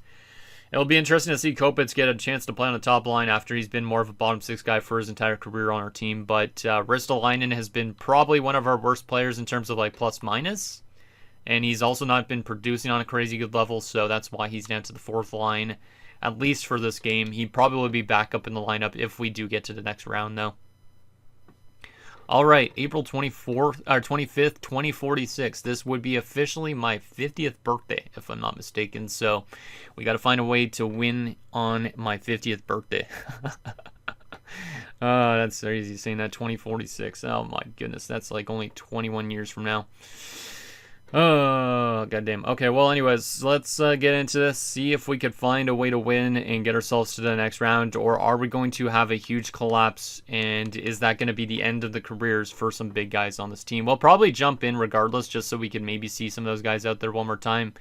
It'll be interesting to see Kopitz get a chance to play on the top line after he's been more of a bottom 6 guy for his entire career on our team. But Ristolainen has been probably one of our worst players in terms of, like, plus-minus. And he's also not been producing on a crazy good level, so that's why he's down to the 4th line, at least for this game. He'd probably be back up in the lineup if we do get to the next round, though. All right, April 25th, 2046. This would be officially my 50th birthday, if I'm not mistaken. So we got to find a way to win on my 50th birthday. Oh, that's crazy saying that, 2046. Oh, my goodness. That's like only 21 years from now. Oh, goddamn. Okay, well, anyways, let's get into this. See if we could find a way to win and get ourselves to the next round. Or are we going to have a huge collapse? And is that going to be the end of the careers for some big guys on this team? We'll probably jump in regardless, just so we can maybe see some of those guys out there one more time.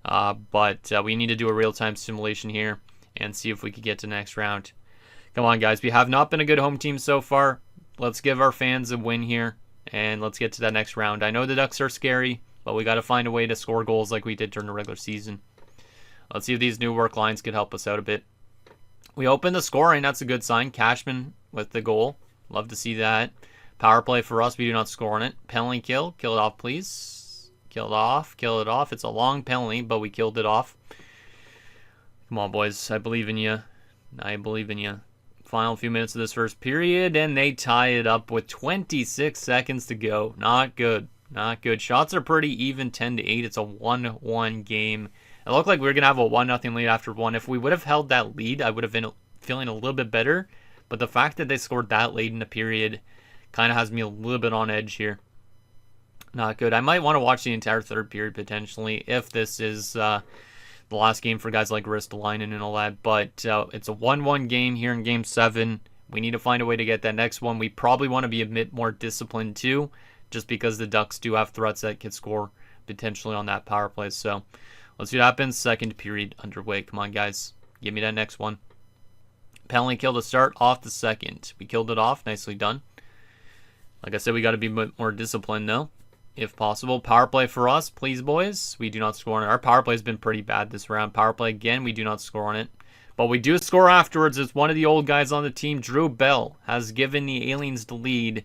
But we need to do a real-time simulation here and see if we could get to the next round. Come on, guys. We have not been a good home team so far. Let's give our fans a win here. And let's get to that next round. I know the Ducks are scary, but we got to find a way to score goals like we did during the regular season. Let's see if these new work lines could help us out a bit. We open the scoring. That's a good sign. Cashman with the goal. Love to see that. Power play for us. We do not score on it. Penalty kill. Kill it off, please. Kill it off. Kill it off. It's a long penalty, but we killed it off. Come on, boys. I believe in you. I believe in you. Final few minutes of this first period, and they tie it up with 26 seconds to go. Not good. Not good. Shots are pretty even, 10-8. It's a 1-1 game. It looked like we were going to have a 1-0 lead after 1. If we would have held that lead, I would have been feeling a little bit better. But the fact that they scored that late in the period kind of has me a little bit on edge here. Not good. I might want to watch the entire third period potentially if this is the last game for guys like Ristolainen and all that. But it's a 1-1 game here in Game 7. We need to find a way to get that next one. We probably want to be a bit more disciplined too, just because the Ducks do have threats that could score potentially on that power play. So let's see what happens. Second period underway. Come on, guys. Give me that next one. Penalty kill to start off the second. We killed it off. Nicely done. Like I said, we got to be more disciplined, though, if possible. Power play for us, please, boys. We do not score on it. Our power play has been pretty bad this round. Power play again. We do not score on it. But we do score afterwards. It's one of the old guys on the team, Drew Bell, has given the Aliens the lead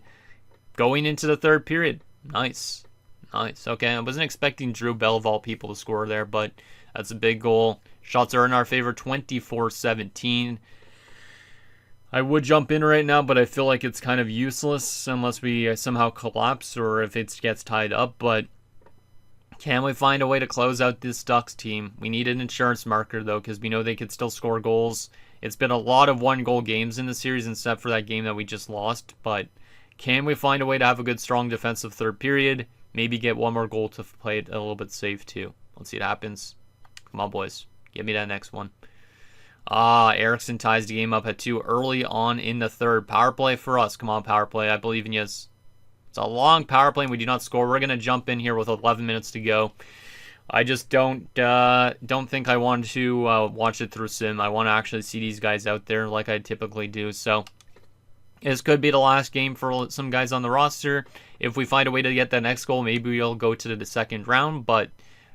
going into the third period. Nice. Nice. Okay, I wasn't expecting Drew Bell, of all people, to score there, but that's a big goal. Shots are in our favor, 24-17. I would jump in right now, but I feel like it's kind of useless unless we somehow collapse or if it gets tied up. But can we find a way to close out this Ducks team? We need an insurance marker, though, because we know they could still score goals. It's been a lot of one-goal games in the series, except for that game that we just lost. But can we find a way to have a good, strong defensive third period? Maybe get one more goal to play it a little bit safe, too. Let's see what happens. Come on, boys. Give me that next one. Erickson ties the game up at 2 early on in the third. Power play for us. Come on, power play. I believe in you. It's a long power play and we do not score. We're going to jump in here with 11 minutes to go. I just don't think I want to watch it through sim. I want to actually see these guys out there like I typically do. So this could be the last game for some guys on the roster. If we find a way to get that next goal, maybe we'll go to the second round. But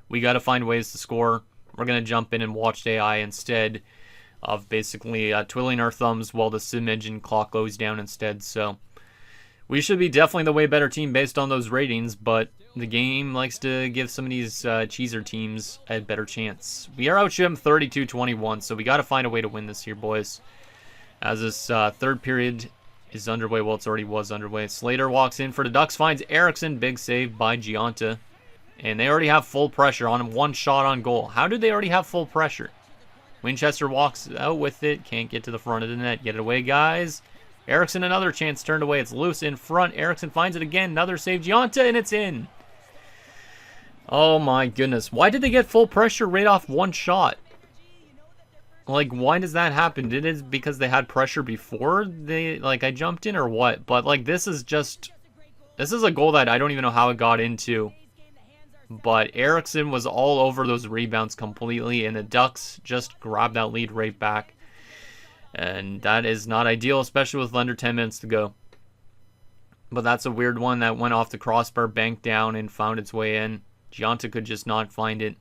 We got to find ways to score. We're going to jump in and watch AI instead of basically twiddling our thumbs while the sim engine clock goes down instead. So we should be definitely the way better team based on those ratings, but the game likes to give some of these cheeser teams a better chance. We are outshooting 32-21, so we got to find a way to win this here, boys. As this third period is underway, well, it already was underway. Slater walks in for the Ducks, finds Eriksson, big save by Giunta. And they already have full pressure on him, one shot on goal. How did they already have full pressure? Winchester walks out with it, can't get to the front of the net. Get it away, guys. Eriksson, another chance turned away. It's loose in front. Eriksson finds it again. Another save. Giunta, and it's in. Oh my goodness. Why did they get full pressure right off one shot? Like, why does that happen? Did it because they had pressure before I jumped in or what? But, like, this is a goal that I don't even know how it got into. But Eriksson was all over those rebounds completely, and the Ducks just grabbed that lead right back. And that is not ideal, especially with under 10 minutes to go. But that's a weird one that went off the crossbar, banked down, and found its way in. Giunta could just not find it.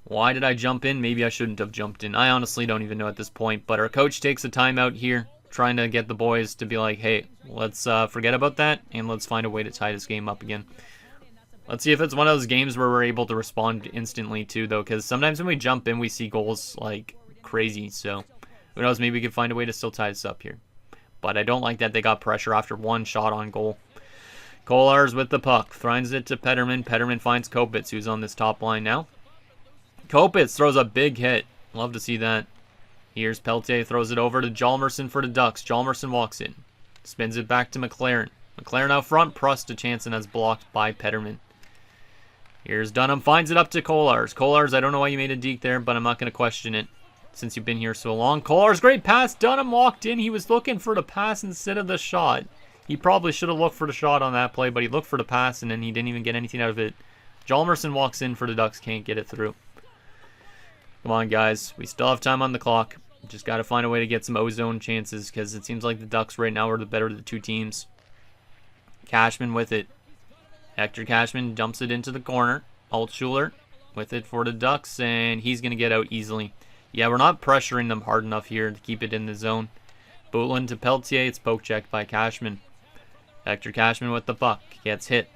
Why did I jump in? Maybe I shouldn't have jumped in. I honestly don't even know at this point. But our coach takes a timeout here, trying to get the boys to be like, hey, let's forget about that, and let's find a way to tie this game up again. Let's see if it's one of those games where we're able to respond instantly too, though, because sometimes when we jump in, we see goals like crazy. So who knows, maybe we can find a way to still tie this up here. But I don't like that they got pressure after one shot on goal. Kolars with the puck, finds it to Petterman. Petterman finds Kopitz, who's on this top line now. Kopitz throws a big hit. Love to see that. Here's Peltier, throws it over to Hjalmarsson for the Ducks. Hjalmarsson walks in, spins it back to McLaren. McLaren out front, Prust to Chanson as blocked by Petterman. Here's Dunham, finds it up to Kolars. Kolars, I don't know why you made a deke there, but I'm not going to question it since you've been here so long. Kolars, great pass. Dunham walked in. He was looking for the pass instead of the shot. He probably should have looked for the shot on that play, but he looked for the pass, and then he didn't even get anything out of it. Hjalmarsson walks in for the Ducks, can't get it through. Come on, guys. We still have time on the clock. Just got to find a way to get some ozone chances, because it seems like the Ducks right now are the better of the two teams. Cashman with it. Hector Cashman dumps it into the corner. Altschuler with it for the Ducks, and he's going to get out easily. Yeah, we're not pressuring them hard enough here to keep it in the zone. Bootland to Peltier. It's poke checked by Cashman. Hector Cashman with the puck. Gets hit.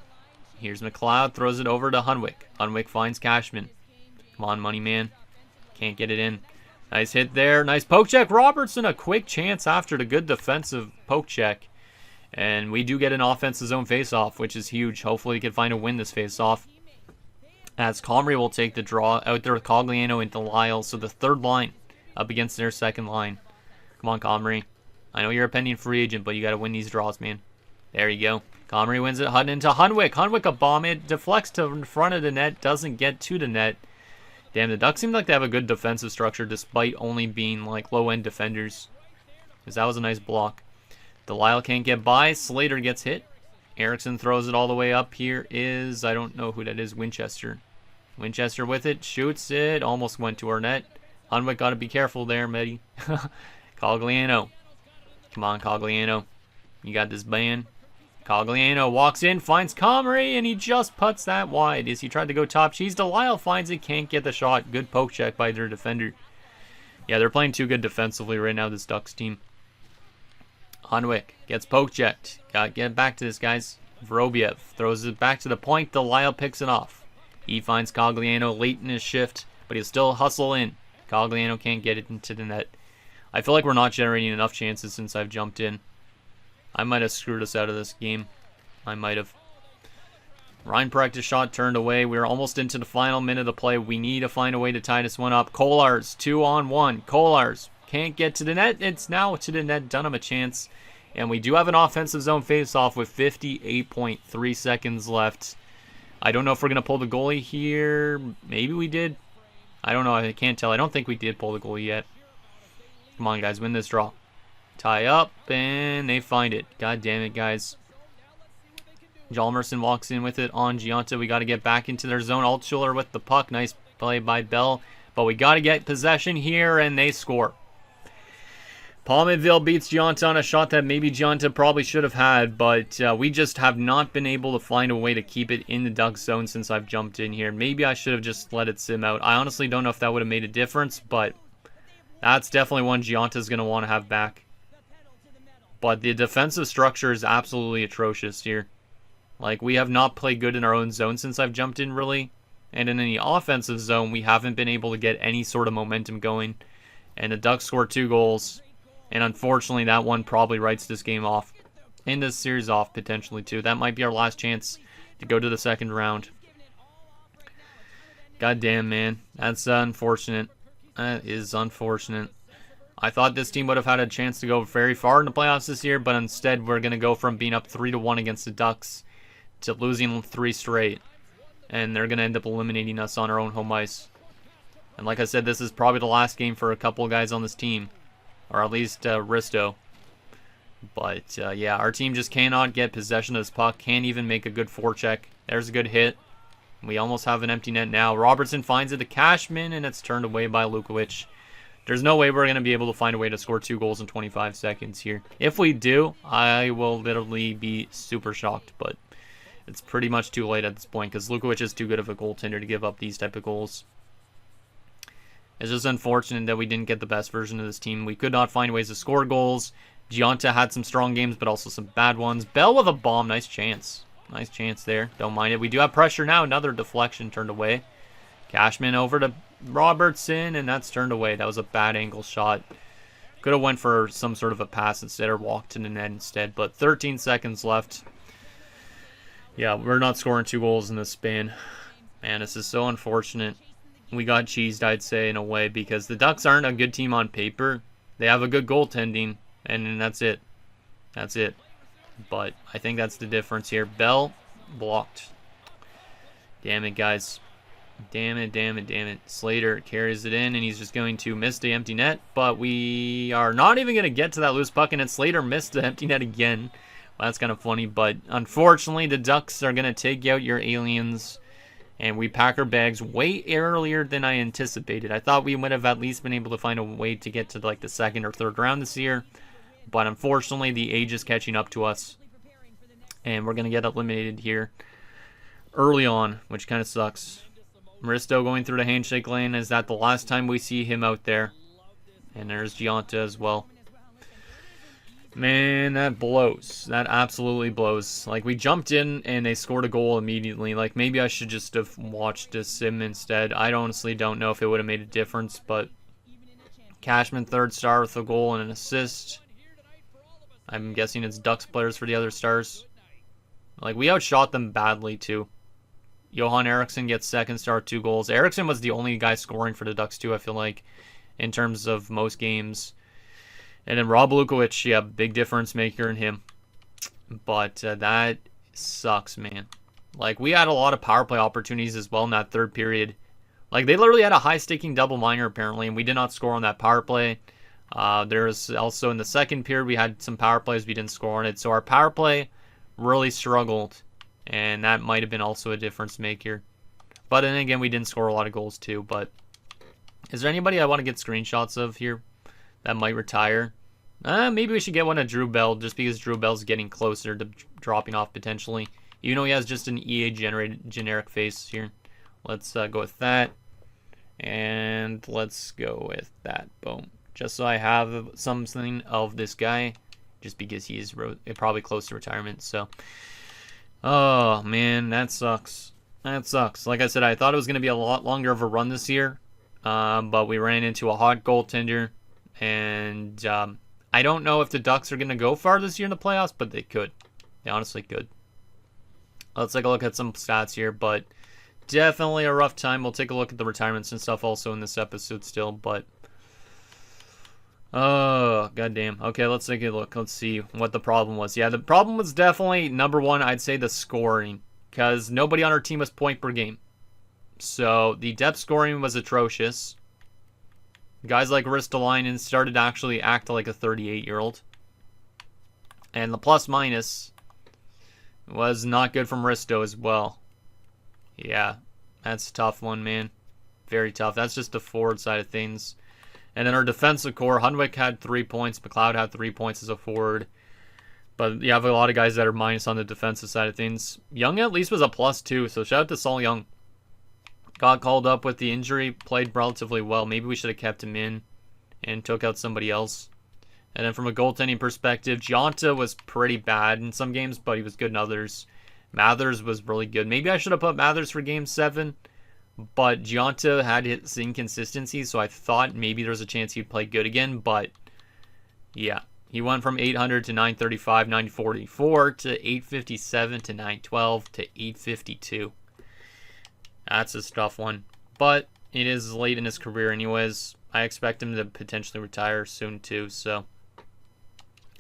Here's McLeod. Throws it over to Hunwick. Hunwick finds Cashman. Come on, money man. Can't get it in. Nice hit there. Nice poke check. Robertson, a quick chance after the good defensive poke check. And we do get an offensive zone faceoff, which is huge. Hopefully we can find a win this faceoff. As Comrie will take the draw out there with Cogliano into Lyle. So the third line up against their second line. Come on, Comrie. I know you're a pending free agent, but you got to win these draws, man. There you go. Comrie wins it. Hutton into Hunwick. Hunwick a bomb. It deflects to in front of the net. Doesn't get to the net. Damn, the Ducks seem like they have a good defensive structure despite only being like low-end defenders. Because that was a nice block. Delisle can't get by. Slater gets hit. Eriksson throws it all the way up. Here is, I don't know who that is, Winchester. Winchester with it. Shoots it. Almost went to our net. Hunwick got to be careful there, Medi. Cogliano. Come on, Cogliano. You got this band. Cogliano walks in, finds Comrie, and he just puts that wide as he tried to go top cheese. Delisle finds it, can't get the shot. Good poke check by their defender. Yeah, they're playing too good defensively right now, this Ducks team. Hunwick gets poke checked. Got to get back to this, guys. Vorobiev throws it back to the point. Delisle picks it off. He finds Cogliano late in his shift, but he'll still hustle in. Cogliano can't get it into the net. I feel like we're not generating enough chances since I've jumped in. I might have screwed us out of this game. I might have. Ryan practice shot turned away. We're almost into the final minute of play. We need to find a way to tie this one up. Kolars, 2-on-1. Kolars can't get to the net. It's now to the net. Dunham a chance. And we do have an offensive zone face-off with 58.3 seconds left. I don't know if we're going to pull the goalie here. Maybe we did. I don't know. I can't tell. I don't think we did pull the goalie yet. Come on, guys. Win this draw. Tie up, and they find it. God damn it, guys. Hjalmarsson walks in with it on Giunta. We got to get back into their zone. Altschuler with the puck. Nice play by Bell. But we got to get possession here, and they score. Palmville beats Gianta on a shot that maybe Gianta probably should have had, but we just have not been able to find a way to keep it in the Duck zone since I've jumped in here. Maybe I should have just let it sim out. I honestly don't know if that would have made a difference, but that's definitely one Gianta's going to want to have back. But the defensive structure is absolutely atrocious here. Like, we have not played good in our own zone since I've jumped in, really. And in the offensive zone, we haven't been able to get any sort of momentum going. And the Ducks scored 2 goals. And unfortunately, that one probably writes this game off. And this series off, potentially, too. That might be our last chance to go to the second round. God damn, man. That's unfortunate. That is unfortunate. I thought this team would have had a chance to go very far in the playoffs this year, but instead we're going to go from being up 3-1 against the Ducks to losing 3 straight. And they're going to end up eliminating us on our own home ice. And like I said, this is probably the last game for a couple of guys on this team. Or at least Risto. But yeah, our team just cannot get possession of this puck. Can't even make a good forecheck. There's a good hit. We almost have an empty net now. Robertson finds it to Cashman, and it's turned away by Lukovic. There's no way we're going to be able to find a way to score 2 goals in 25 seconds here. If we do, I will literally be super shocked. But it's pretty much too late at this point because Lukovic is too good of a goaltender to give up these type of goals. It's just unfortunate that we didn't get the best version of this team. We could not find ways to score goals. Gianta had some strong games, but also some bad ones. Bell with a bomb. Nice chance. Nice chance there. Don't mind it. We do have pressure now. Another deflection turned away. Cashman over to Robertson, and that's turned away. That was a bad angle shot. Could have went for some sort of a pass instead or walked to the net instead. But 13 seconds left. Yeah, we're not scoring 2 goals in this span. Man, this is so unfortunate. We got cheesed, I'd say, in a way, because the Ducks aren't a good team on paper. They have a good goaltending, and that's it. That's it. But I think that's the difference here. Bell blocked. Damn it, guys. Damn it, damn it, damn it. Slater carries it in, and he's just going to miss the empty net. But we are not even going to get to that loose puck, and then Slater missed the empty net again. Well, that's kind of funny, but unfortunately, the Ducks are going to take out your aliens. And we pack our bags way earlier than I anticipated. I thought we would have at least been able to find a way to get to like the second or third round this year. But unfortunately, the age is catching up to us. And we're going to get eliminated here early on, which kind of sucks. Maristo going through the handshake lane. Is that the last time we see him out there? And there's Gianta as well. Man, that blows. That absolutely blows. Like, we jumped in and they scored a goal immediately. Like, maybe I should just have watched a sim instead. I honestly don't know if it would have made a difference, but Cashman, 3rd star with a goal and an assist. I'm guessing it's Ducks players for the other stars. Like, we outshot them badly, too. Johan Eriksson gets 2nd star, 2 goals. Eriksson was the only guy scoring for the Ducks, too, I feel like, in terms of most games. And then Rob Lukovic, yeah, big difference maker in him. But that sucks, man. Like, we had a lot of power play opportunities as well in that 3rd period. Like, they literally had a high-staking double minor, apparently, and we did not score on that power play. There's also in the 2nd period, we had some power plays, we didn't score on it. So our power play really struggled, and that might have been also a difference maker. But then again, we didn't score a lot of goals, too. But is there anybody I want to get screenshots of here that might retire? Maybe we should get one of Drew Bell, just because Drew Bell's getting closer to dropping off potentially. Even though he has just an EA-generated generic face here. Let's go with that. And let's go with that. Boom. Just so I have something of this guy. Just because he is probably close to retirement. So, oh, man, that sucks. That sucks. Like I said, I thought it was going to be a lot longer of a run this year. But we ran into a hot goaltender. And I don't know if the Ducks are going to go far this year in the playoffs, but they could. They honestly could. Let's take a look at some stats here, but definitely a rough time. We'll take a look at the retirements and stuff also in this episode still, but oh, goddamn. Okay, let's take a look. Let's see what the problem was. Yeah, the problem was definitely, number one, I'd say the scoring, because nobody on our team was point per game. So the depth scoring was atrocious. Guys like Ristolainen started to actually act like a 38-year-old. And the plus-minus was not good from Risto as well. Yeah, that's a tough one, man. Very tough. That's just the forward side of things. And then our defensive core, Hunwick had 3 points, McLeod had 3 points as a forward. But you have a lot of guys that are minus on the defensive side of things. Young at least was a +2, so shout out to Saul Young. Got called up with the injury, played relatively well. Maybe we should have kept him in and took out somebody else. And then from a goaltending perspective, Gionta was pretty bad in some games, but he was good in others. Mathers was really good. Maybe I should have put Mathers for Game 7, but Gionta had his inconsistency, so I thought maybe there's a chance he'd play good again, but yeah. He went from 800 to 935, 944 to 857 to 912 to 852. That's a tough one. But it is late in his career anyways. I expect him to potentially retire soon too, so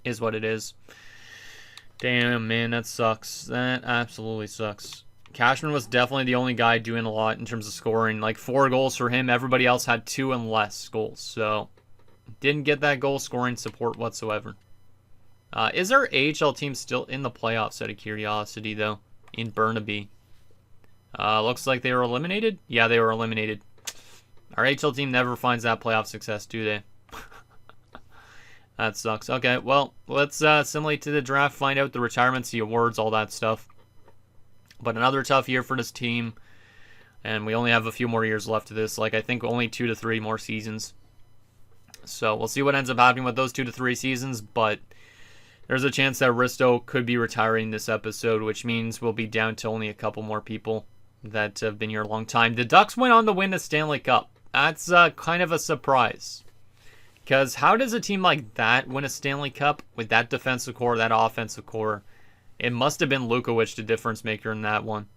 is what it is. Damn, man, that sucks. That absolutely sucks. Cashman was definitely the only guy doing a lot in terms of scoring. Like 4 goals for him. Everybody else had 2 and less goals, so didn't get that goal scoring support whatsoever. Is our AHL team still in the playoffs out of curiosity, though, in Burnaby? Looks like they were eliminated. Yeah, they were eliminated. Our AHL team never finds that playoff success, do they? That sucks. Okay, well, let's assimilate to the draft, find out the retirements, the awards, all that stuff. But another tough year for this team, and we only have a few more years left of this. Like, I think only 2 to 3 more seasons. So we'll see what ends up happening with those 2 to 3 seasons, but there's a chance that Risto could be retiring this episode, which means we'll be down to only a couple more people that have been here a long time. The Ducks went on to win the Stanley Cup. That's kind of a surprise. Because how does a team like that win a Stanley Cup with that defensive core, that offensive core? It must have been Lukowich, the difference maker in that one.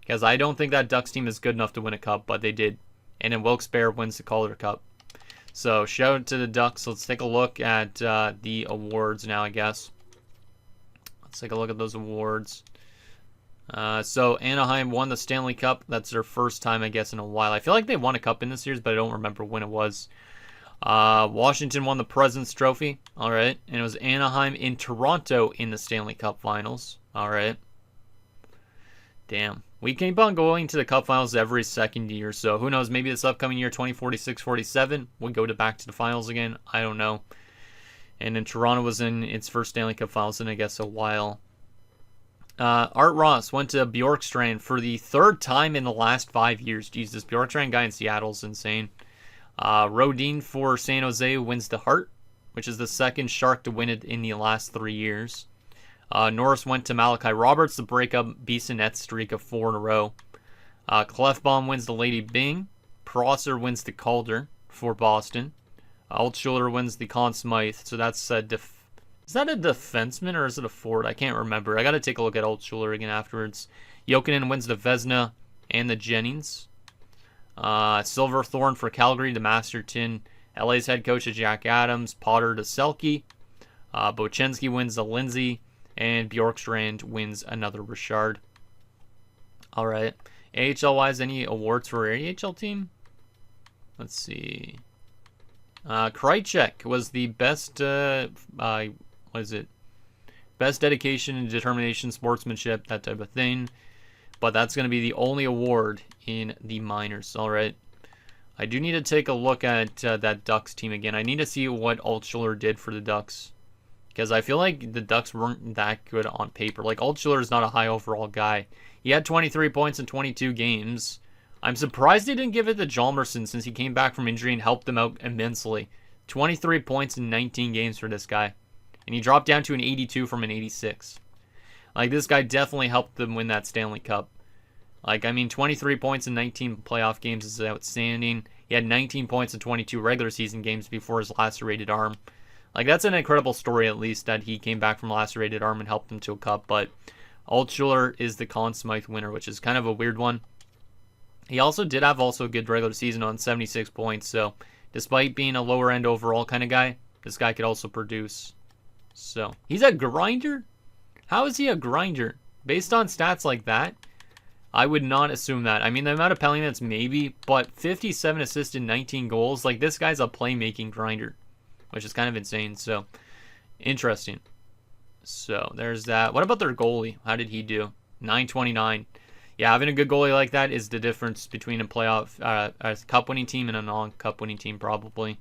Because I don't think that Ducks team is good enough to win a cup, but they did. And then Wilkes-Barre wins the Calder Cup. So, shout out to the Ducks. Let's take a look at the awards now, I guess. Let's take a look at those awards. So, Anaheim won the Stanley Cup. That's their first time, I guess, in a while. I feel like they won a cup in this series, but I don't remember when it was. Washington won the President's Trophy. All right. And it was Anaheim in Toronto in the Stanley Cup Finals. All right. Damn. We keep on going to the Cup Finals every second year, so who knows, maybe this upcoming year, 2046-47, we'll go back to the Finals again. I don't know. And then Toronto was in its first Stanley Cup Finals in, I guess, a while. Art Ross went to Bjorkstrand for the 3rd time in the last 5 years. Jesus, Bjorkstrand guy in Seattle is insane. Rodin for San Jose wins the Hart, which is the 2nd Shark to win it in the last 3 years. Norris went to Malachi Roberts to break up Bissonnette's streak of 4 in a row. Clefbaum wins the Lady Byng. Prosser wins the Calder for Boston. Altschuler wins the Conn Smythe. So that's is that a defenseman or is it a forward? I can't remember. I got to take a look at Altschuler again afterwards. Jokinen wins the Vezina and the Jennings. Silverthorne for Calgary, the Masterton. LA's head coach is Jack Adams. Potter to Selke. Bochenski wins the Lindsay. And Bjorkstrand wins another Richard. All right. AHL-wise, any awards for our AHL team? Let's see. Krejcik was the best, best dedication and determination, sportsmanship, that type of thing. But that's going to be the only award in the minors. All right. I do need to take a look at that Ducks team again. I need to see what Altschuler did for the Ducks. Because I feel like the Ducks weren't that good on paper. Like, Altschuler is not a high overall guy. He had 23 points in 22 games. I'm surprised they didn't give it to Hjalmarsson since he came back from injury and helped them out immensely. 23 points in 19 games for this guy. And he dropped down to an 82 from an 86. Like, this guy definitely helped them win that Stanley Cup. Like, I mean, 23 points in 19 playoff games is outstanding. He had 19 points in 22 regular season games before his lacerated arm. Like, that's an incredible story, at least, that he came back from lacerated arm and helped him to a cup. But Altschuler is the Conn Smythe winner, which is kind of a weird one. He also did have a good regular season on 76 points. So, despite being a lower-end overall kind of guy, this guy could also produce. So, he's a grinder? How is he a grinder? Based on stats like that, I would not assume that. I mean, the amount of penalty minutes, maybe. But 57 assists and 19 goals. Like, this guy's a playmaking grinder, which is kind of insane. So, interesting. So, there's that. What about their goalie? How did he do? 929. Yeah, having a good goalie like that is the difference between a playoff, a cup-winning team and a non-cup-winning team, probably.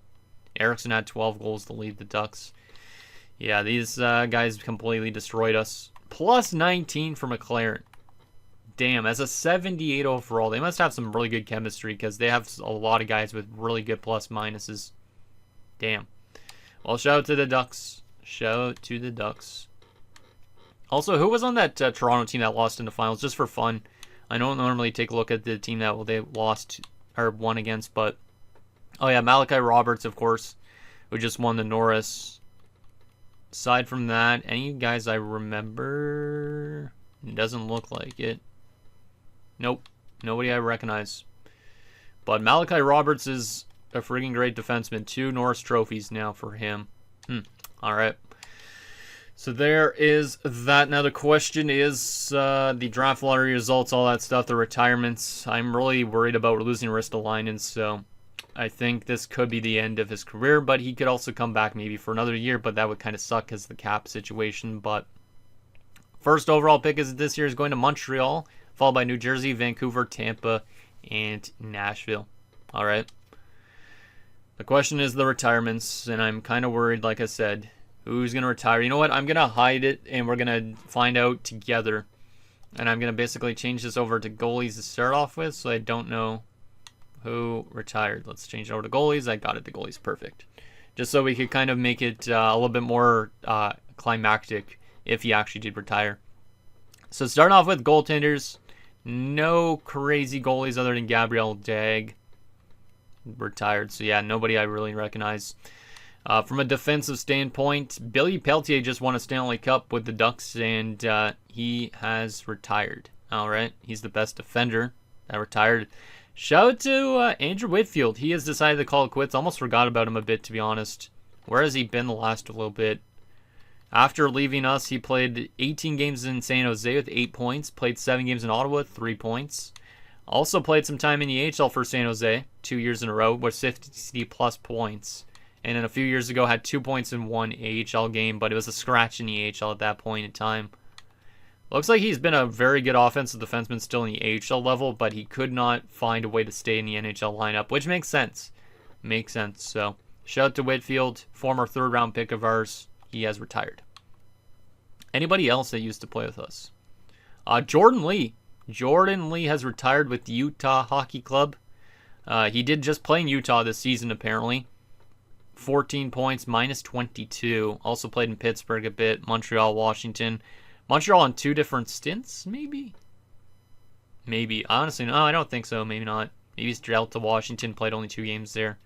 Eriksson had 12 goals to lead the Ducks. Yeah, these guys completely destroyed us. Plus 19 for McLaren. Damn, as a 78 overall, they must have some really good chemistry because they have a lot of guys with really good plus minuses. Damn. Well, shout out to the Ducks. Shout out to the Ducks. Also, who was on that Toronto team that lost in the finals? Just for fun. I don't normally take a look at the team that they lost or won against, but... Oh yeah, Malachi Roberts, of course, who just won the Norris. Aside from that, any guys I remember? It doesn't look like it. Nope. Nobody I recognize. But Malachi Roberts is a freaking great defenseman. 2 Norris trophies now for him. Alright. So there is that. Now the question is the draft lottery results, all that stuff, the retirements. I'm really worried about losing Ristolainen, so I think this could be the end of his career, but he could also come back maybe for another year, but that would kind of suck because of the cap situation. But first overall pick is this year is going to Montreal, followed by New Jersey, Vancouver, Tampa, and Nashville. All right. The question is the retirements, and I'm kind of worried, like I said, who's going to retire. You know what? I'm going to hide it, and we're going to find out together. And I'm going to basically change this over to goalies to start off with, so I don't know who retired. Let's change it over to goalies. I got it to goalies. Perfect. Just so we could kind of make it a little bit more climactic if he actually did retire. So starting off with goaltenders, no crazy goalies other than Gabriel Dag retired. So yeah, nobody I really recognize. From a defensive standpoint, Billy Peltier just won a Stanley Cup with the Ducks, and he has retired. All right, he's the best defender that retired. Shout out to Andrew Whitfield. He has decided to call it quits. Almost forgot about him a bit, to be honest. Where has he been the last little bit? After leaving us, he played 18 games in San Jose with 8 points. Played 7 games in Ottawa with 3 points. Also played some time in the AHL for San Jose, 2 years in a row, with 50-plus points. And then a few years ago had 2 points in one AHL game, but it was a scratch in the AHL at that point in time. Looks like he's been a very good offensive defenseman still in the AHL level, but he could not find a way to stay in the NHL lineup, which makes sense. Makes sense. So, shout out to Whitfield, former third-round pick of ours. He has retired. Anybody else that used to play with us? Jordan Lee. Jordan Lee has retired with the Utah Hockey Club. He did just play in Utah this season, apparently. 14 points, minus 22. Also played in Pittsburgh a bit, Montreal, Washington. Montreal on 2 different stints, maybe? Maybe. Honestly, no, I don't think so. Maybe not. Maybe he's dealt to Washington, played only 2 games there.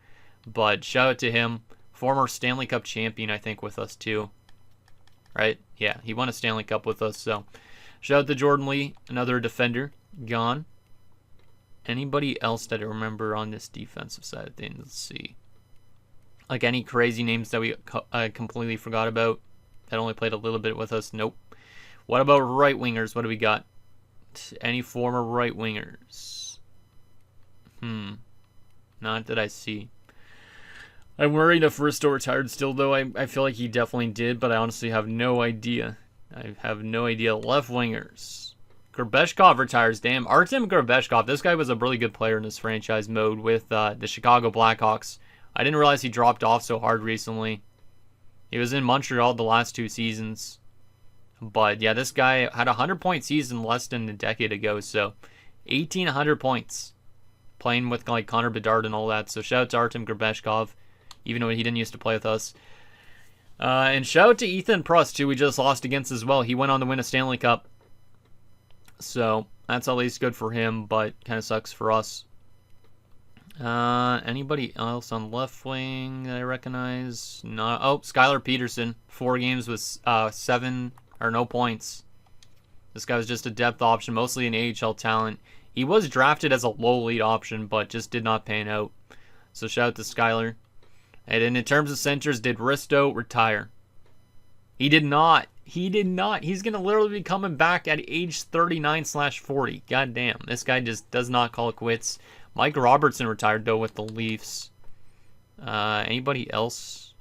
But shout out to him. Former Stanley Cup champion, I think, with us too. Right? Yeah, he won a Stanley Cup with us, so. Shout out to Jordan Lee, another defender, gone. Anybody else that I remember on this defensive side of things? Let's see. Like any crazy names that we completely forgot about that only played a little bit with us? Nope. What about right wingers? What do we got? Any former right wingers? Not that I see. I'm worried if Risto retired still, though. I feel like he definitely did, but I honestly have no idea. I have no idea. Left wingers. Gerbeshkov retires. Damn. Artem Gerbeshkov. This guy was a really good player in this franchise mode with the Chicago Blackhawks. I didn't realize he dropped off so hard recently. He was in Montreal the last 2 seasons. But yeah, this guy had a 100-point season less than a decade ago. So 1,800 points. Playing with like Connor Bedard and all that. So shout out to Artem Gerbeshkov. Even though he didn't used to play with us. And shout out to Ethan Prust, who we just lost against as well. He went on to win a Stanley Cup. So that's at least good for him, but kind of sucks for us. Anybody else on left wing that I recognize? No. Oh, Skylar Peterson. 4 games with 7 or no points. This guy was just a depth option, mostly an AHL talent. He was drafted as a low lead option, but just did not pan out. So shout out to Skylar. And then in terms of centers, did Risto retire? He did not. He did not. He's going to literally be coming back at age 39/40. God damn. This guy just does not call it quits. Mike Robertson retired, though, with the Leafs. Anybody else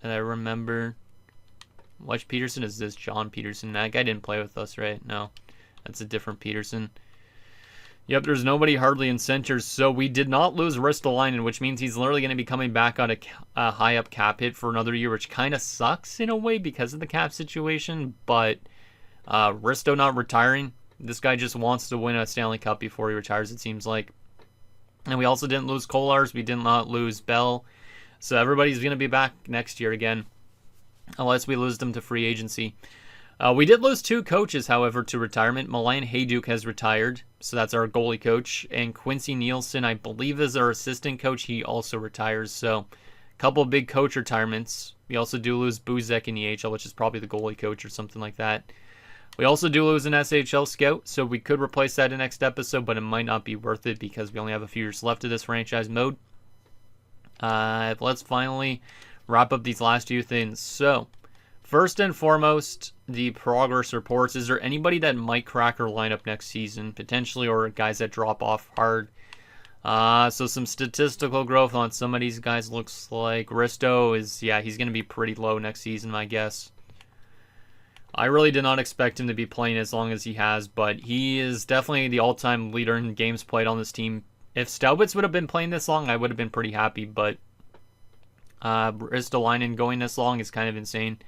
that I remember? Which Peterson is this? John Peterson. That guy didn't play with us, right? No. That's a different Peterson. Yep, there's nobody hardly in centers, so we did not lose Ristolainen, which means he's literally going to be coming back on a high up cap hit for another year, which kind of sucks in a way because of the cap situation, but Risto not retiring. This guy just wants to win a Stanley Cup before he retires, it seems like. And we also didn't lose Kolars, we did not lose Bell, so everybody's going to be back next year again, unless we lose them to free agency. We did lose 2 coaches, however, to retirement. Milan Hayduk has retired, so that's our goalie coach. And Quincy Nielsen, I believe, is our assistant coach. He also retires, so a couple of big coach retirements. We also do lose Buzek in the AHL, which is probably the goalie coach or something like that. We also do lose an SHL scout, so we could replace that in next episode, but it might not be worth it because we only have a few years left of this franchise mode. Let's finally wrap up these last few things. So, first and foremost, the progress reports. Is there anybody that might crack our lineup next season, potentially, or guys that drop off hard? So some statistical growth on some of these guys looks like. Risto is, yeah, he's going to be pretty low next season, I guess. I really did not expect him to be playing as long as he has, but he is definitely the all-time leader in games played on this team. If Staubitz would have been playing this long, I would have been pretty happy, but Ristolainen going this long is kind of insane.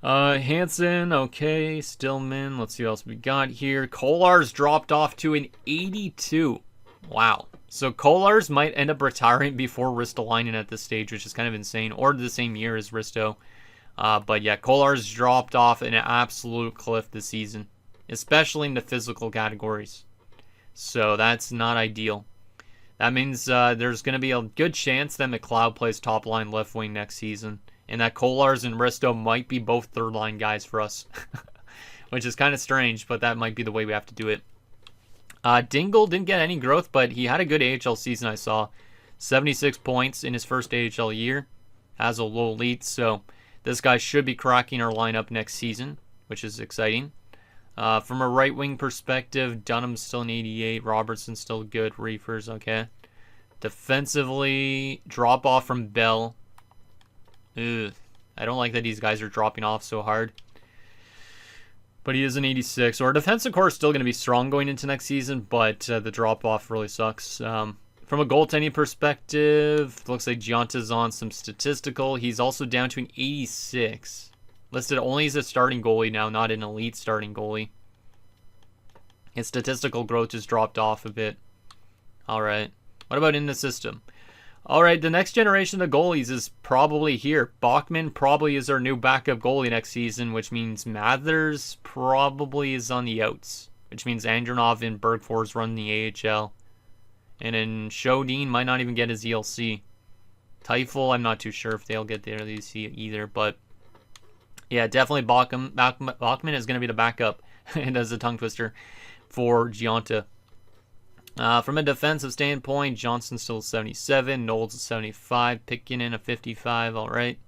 Hansen, okay. Stillman, let's see what else we got here. Kolars dropped off to an 82. Wow. So Kolars might end up retiring before Ristolainen at this stage, which is kind of insane, or the same year as Risto. But yeah, Kolars dropped off an absolute cliff this season, especially in the physical categories. So that's not ideal. That means there's going to be a good chance that McLeod plays top line left wing next season, and that Kolars and Risto might be both third line guys for us, which is kind of strange, but that might be the way we have to do it. Dingle didn't get any growth, but he had a good AHL season, I saw. 76 points in his first AHL year. Has a low lead, so this guy should be cracking our lineup next season, which is exciting. From a right wing perspective, Dunham's still an 88. Robertson's still good. Reefers, okay. Defensively, drop off from Bell. Ugh. I don't like that these guys are dropping off so hard. But he is an 86. Our defensive core is still going to be strong going into next season, but the drop off really sucks. From a goaltending perspective, looks like Gionta's on some statistical. He's also down to an 86. Listed only as a starting goalie now, not an elite starting goalie. His statistical growth just dropped off a bit. Alright. What about in the system? Alright, the next generation of goalies is probably here. Bachman probably is our new backup goalie next season, which means Mathers probably is on the outs. Which means Andronov and Bergfors run the AHL. And then Shodin might not even get his ELC. Teufel, I'm not too sure if they'll get their ELC either, but yeah, definitely Bachman is going to be the backup, and as a tongue twister, for Gionta. From a defensive standpoint, Johnson's still 77, Knowles is 75, Pitkinen a 55, alright.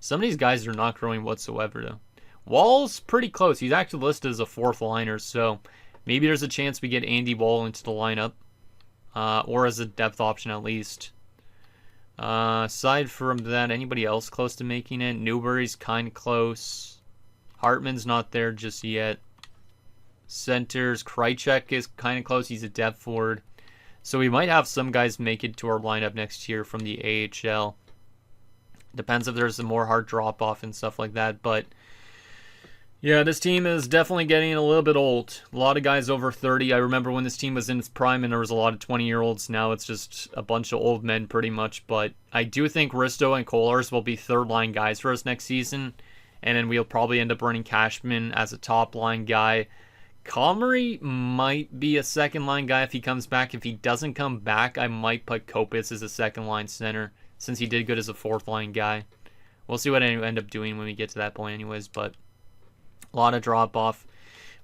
Some of these guys are not growing whatsoever, though. Wall's pretty close. He's actually listed as a fourth liner, so maybe there's a chance we get Andy Wall into the lineup, or as a depth option at least. Aside from that, anybody else close to making it? Newberry's kind of close. Hartman's not there just yet. Centers, Krejcek is kind of close. He's a depth forward. So we might have some guys make it to our lineup next year from the AHL. Depends if there's a more hard drop-off and stuff like that. But yeah, this team is definitely getting a little bit old. A lot of guys over 30. I remember when this team was in its prime and there was a lot of 20-year-olds. Now it's just a bunch of old men pretty much. But I do think Risto and Kolars will be third-line guys for us next season. And then we'll probably end up running Cashman as a top-line guy. Comrie might be a second-line guy if he comes back. If he doesn't come back, I might put Kopitz as a second-line center since he did good as a fourth-line guy. We'll see what I end up doing when we get to that point anyways, but a lot of drop-off,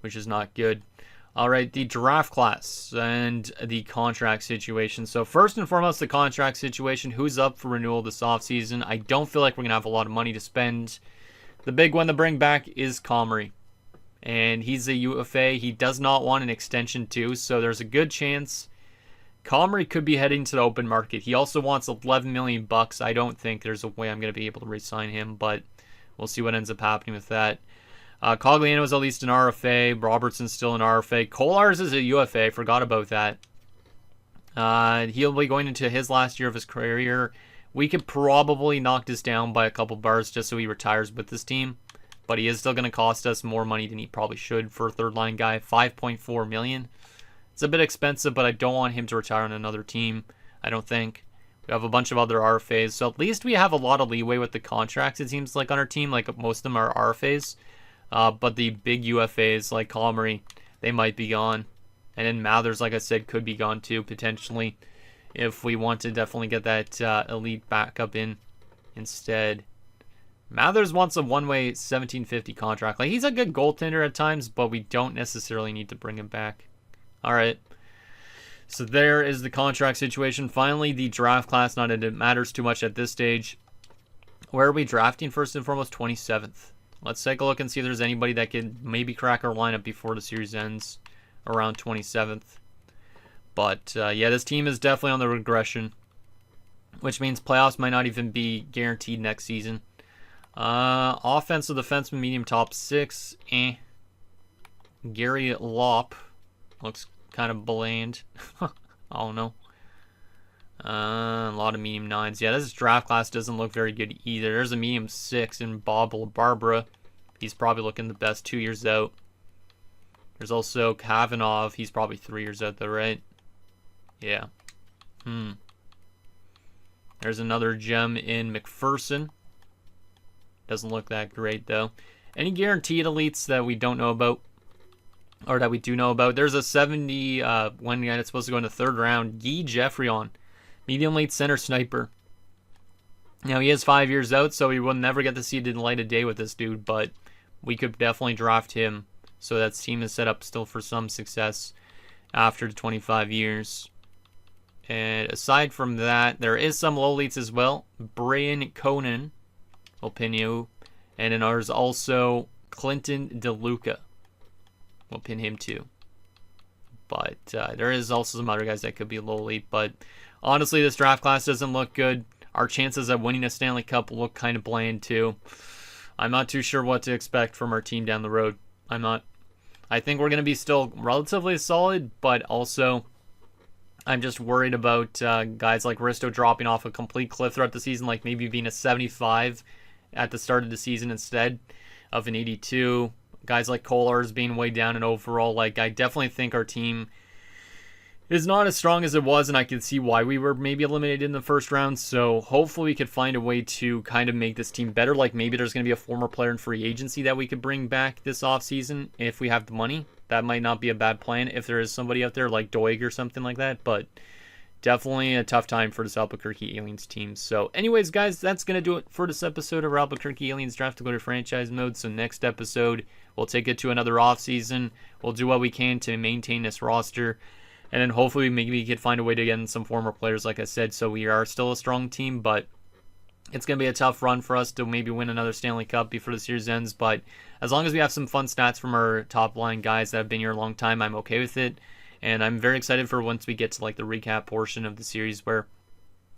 which is not good. Alright, the draft class and the contract situation. So first and foremost, the contract situation. Who's up for renewal this offseason? I don't feel like we're going to have a lot of money to spend. The big one to bring back is Comrie. And he's a UFA. He does not want an extension too, so there's a good chance Comrie could be heading to the open market. He also wants $11 million. I don't think there's a way I'm going to be able to re-sign him, but we'll see what ends up happening with that. Cogliano's at least an RFA. Robertson's still an RFA. Kolar's is a UFA. Forgot about that. He'll be going into his last year of his career. We could probably knock this down by a couple bars just so he retires with this team. But he is still going to cost us more money than he probably should for a third-line guy. $5.4 million. It's a bit expensive, but I don't want him to retire on another team, I don't think. We have a bunch of other RFAs, so at least we have a lot of leeway with the contracts, it seems like, on our team. Like, most of them are RFAs. But the big UFAs, like Comrie, they might be gone. And then Mathers, like I said, could be gone too, potentially, if we want to definitely get that elite backup in instead. Mathers wants a one-way $17.50 contract. Like, he's a good goaltender at times, but we don't necessarily need to bring him back. All right. So there is the contract situation. Finally, the draft class. Not that it matters too much at this stage. Where are we drafting first and foremost? 27th. Let's take a look and see if there's anybody that could maybe crack our lineup before the series ends around 27th. But, yeah, this team is definitely on the regression, which means playoffs might not even be guaranteed next season. Offensive defenseman, medium top 6. Gary Lopp looks kind of bland. I don't know. A lot of medium 9s. Yeah, this draft class doesn't look very good either. There's a medium 6 in Bob Barbara. He's probably looking the best 2 years out. There's also Kavanagh. He's probably 3 years out though, right? Yeah. There's another gem in McPherson. Doesn't look that great though. Any guaranteed elites that we don't know about? Or that we do know about? There's a 71 guy that's supposed to go in the third round. Guy Geoffrion. Medium late center sniper. Now, he is 5 years out, so we will never get to see the light of day with this dude, but we could definitely draft him so that team is set up still for some success after the 25 years. And aside from that, there is some low elites as well. Brian Conan. We'll pin you. And then there's also Clinton DeLuca. We'll pin him too. But there is also some other guys that could be low elite. But honestly, this draft class doesn't look good. Our chances of winning a Stanley Cup look kind of bland too. I'm not too sure what to expect from our team down the road. I'm not. I think we're going to be still relatively solid, but also I'm just worried about guys like Risto dropping off a complete cliff throughout the season, like maybe being a 75 at the start of the season instead of an 82. Guys like Kolar's being way down, and overall, like, I definitely think our team is not as strong as it was, and I can see why we were maybe eliminated in the first round. So hopefully we could find a way to kind of make this team better. Like, maybe there's going to be a former player in free agency that we could bring back this offseason if we have the money. That might not be a bad plan if there is somebody out there like Doig or something like that, but definitely a tough time for this Albuquerque Aliens team. So anyways, guys, that's going to do it for this episode of our Albuquerque Aliens Draft to Go to Franchise Mode. So next episode, we'll take it to another offseason. We'll do what we can to maintain this roster. And then hopefully maybe we could find a way to get in some former players, like I said, so we are still a strong team. But it's going to be a tough run for us to maybe win another Stanley Cup before the series ends. But as long as we have some fun stats from our top line guys that have been here a long time, I'm okay with it. And I'm very excited for once we get to like the recap portion of the series where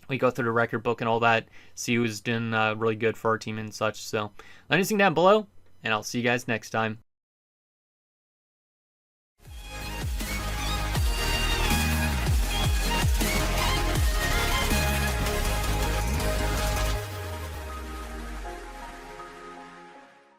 we go through the record book and all that, see who's done really good for our team and such. So let me know down below, and I'll see you guys next time.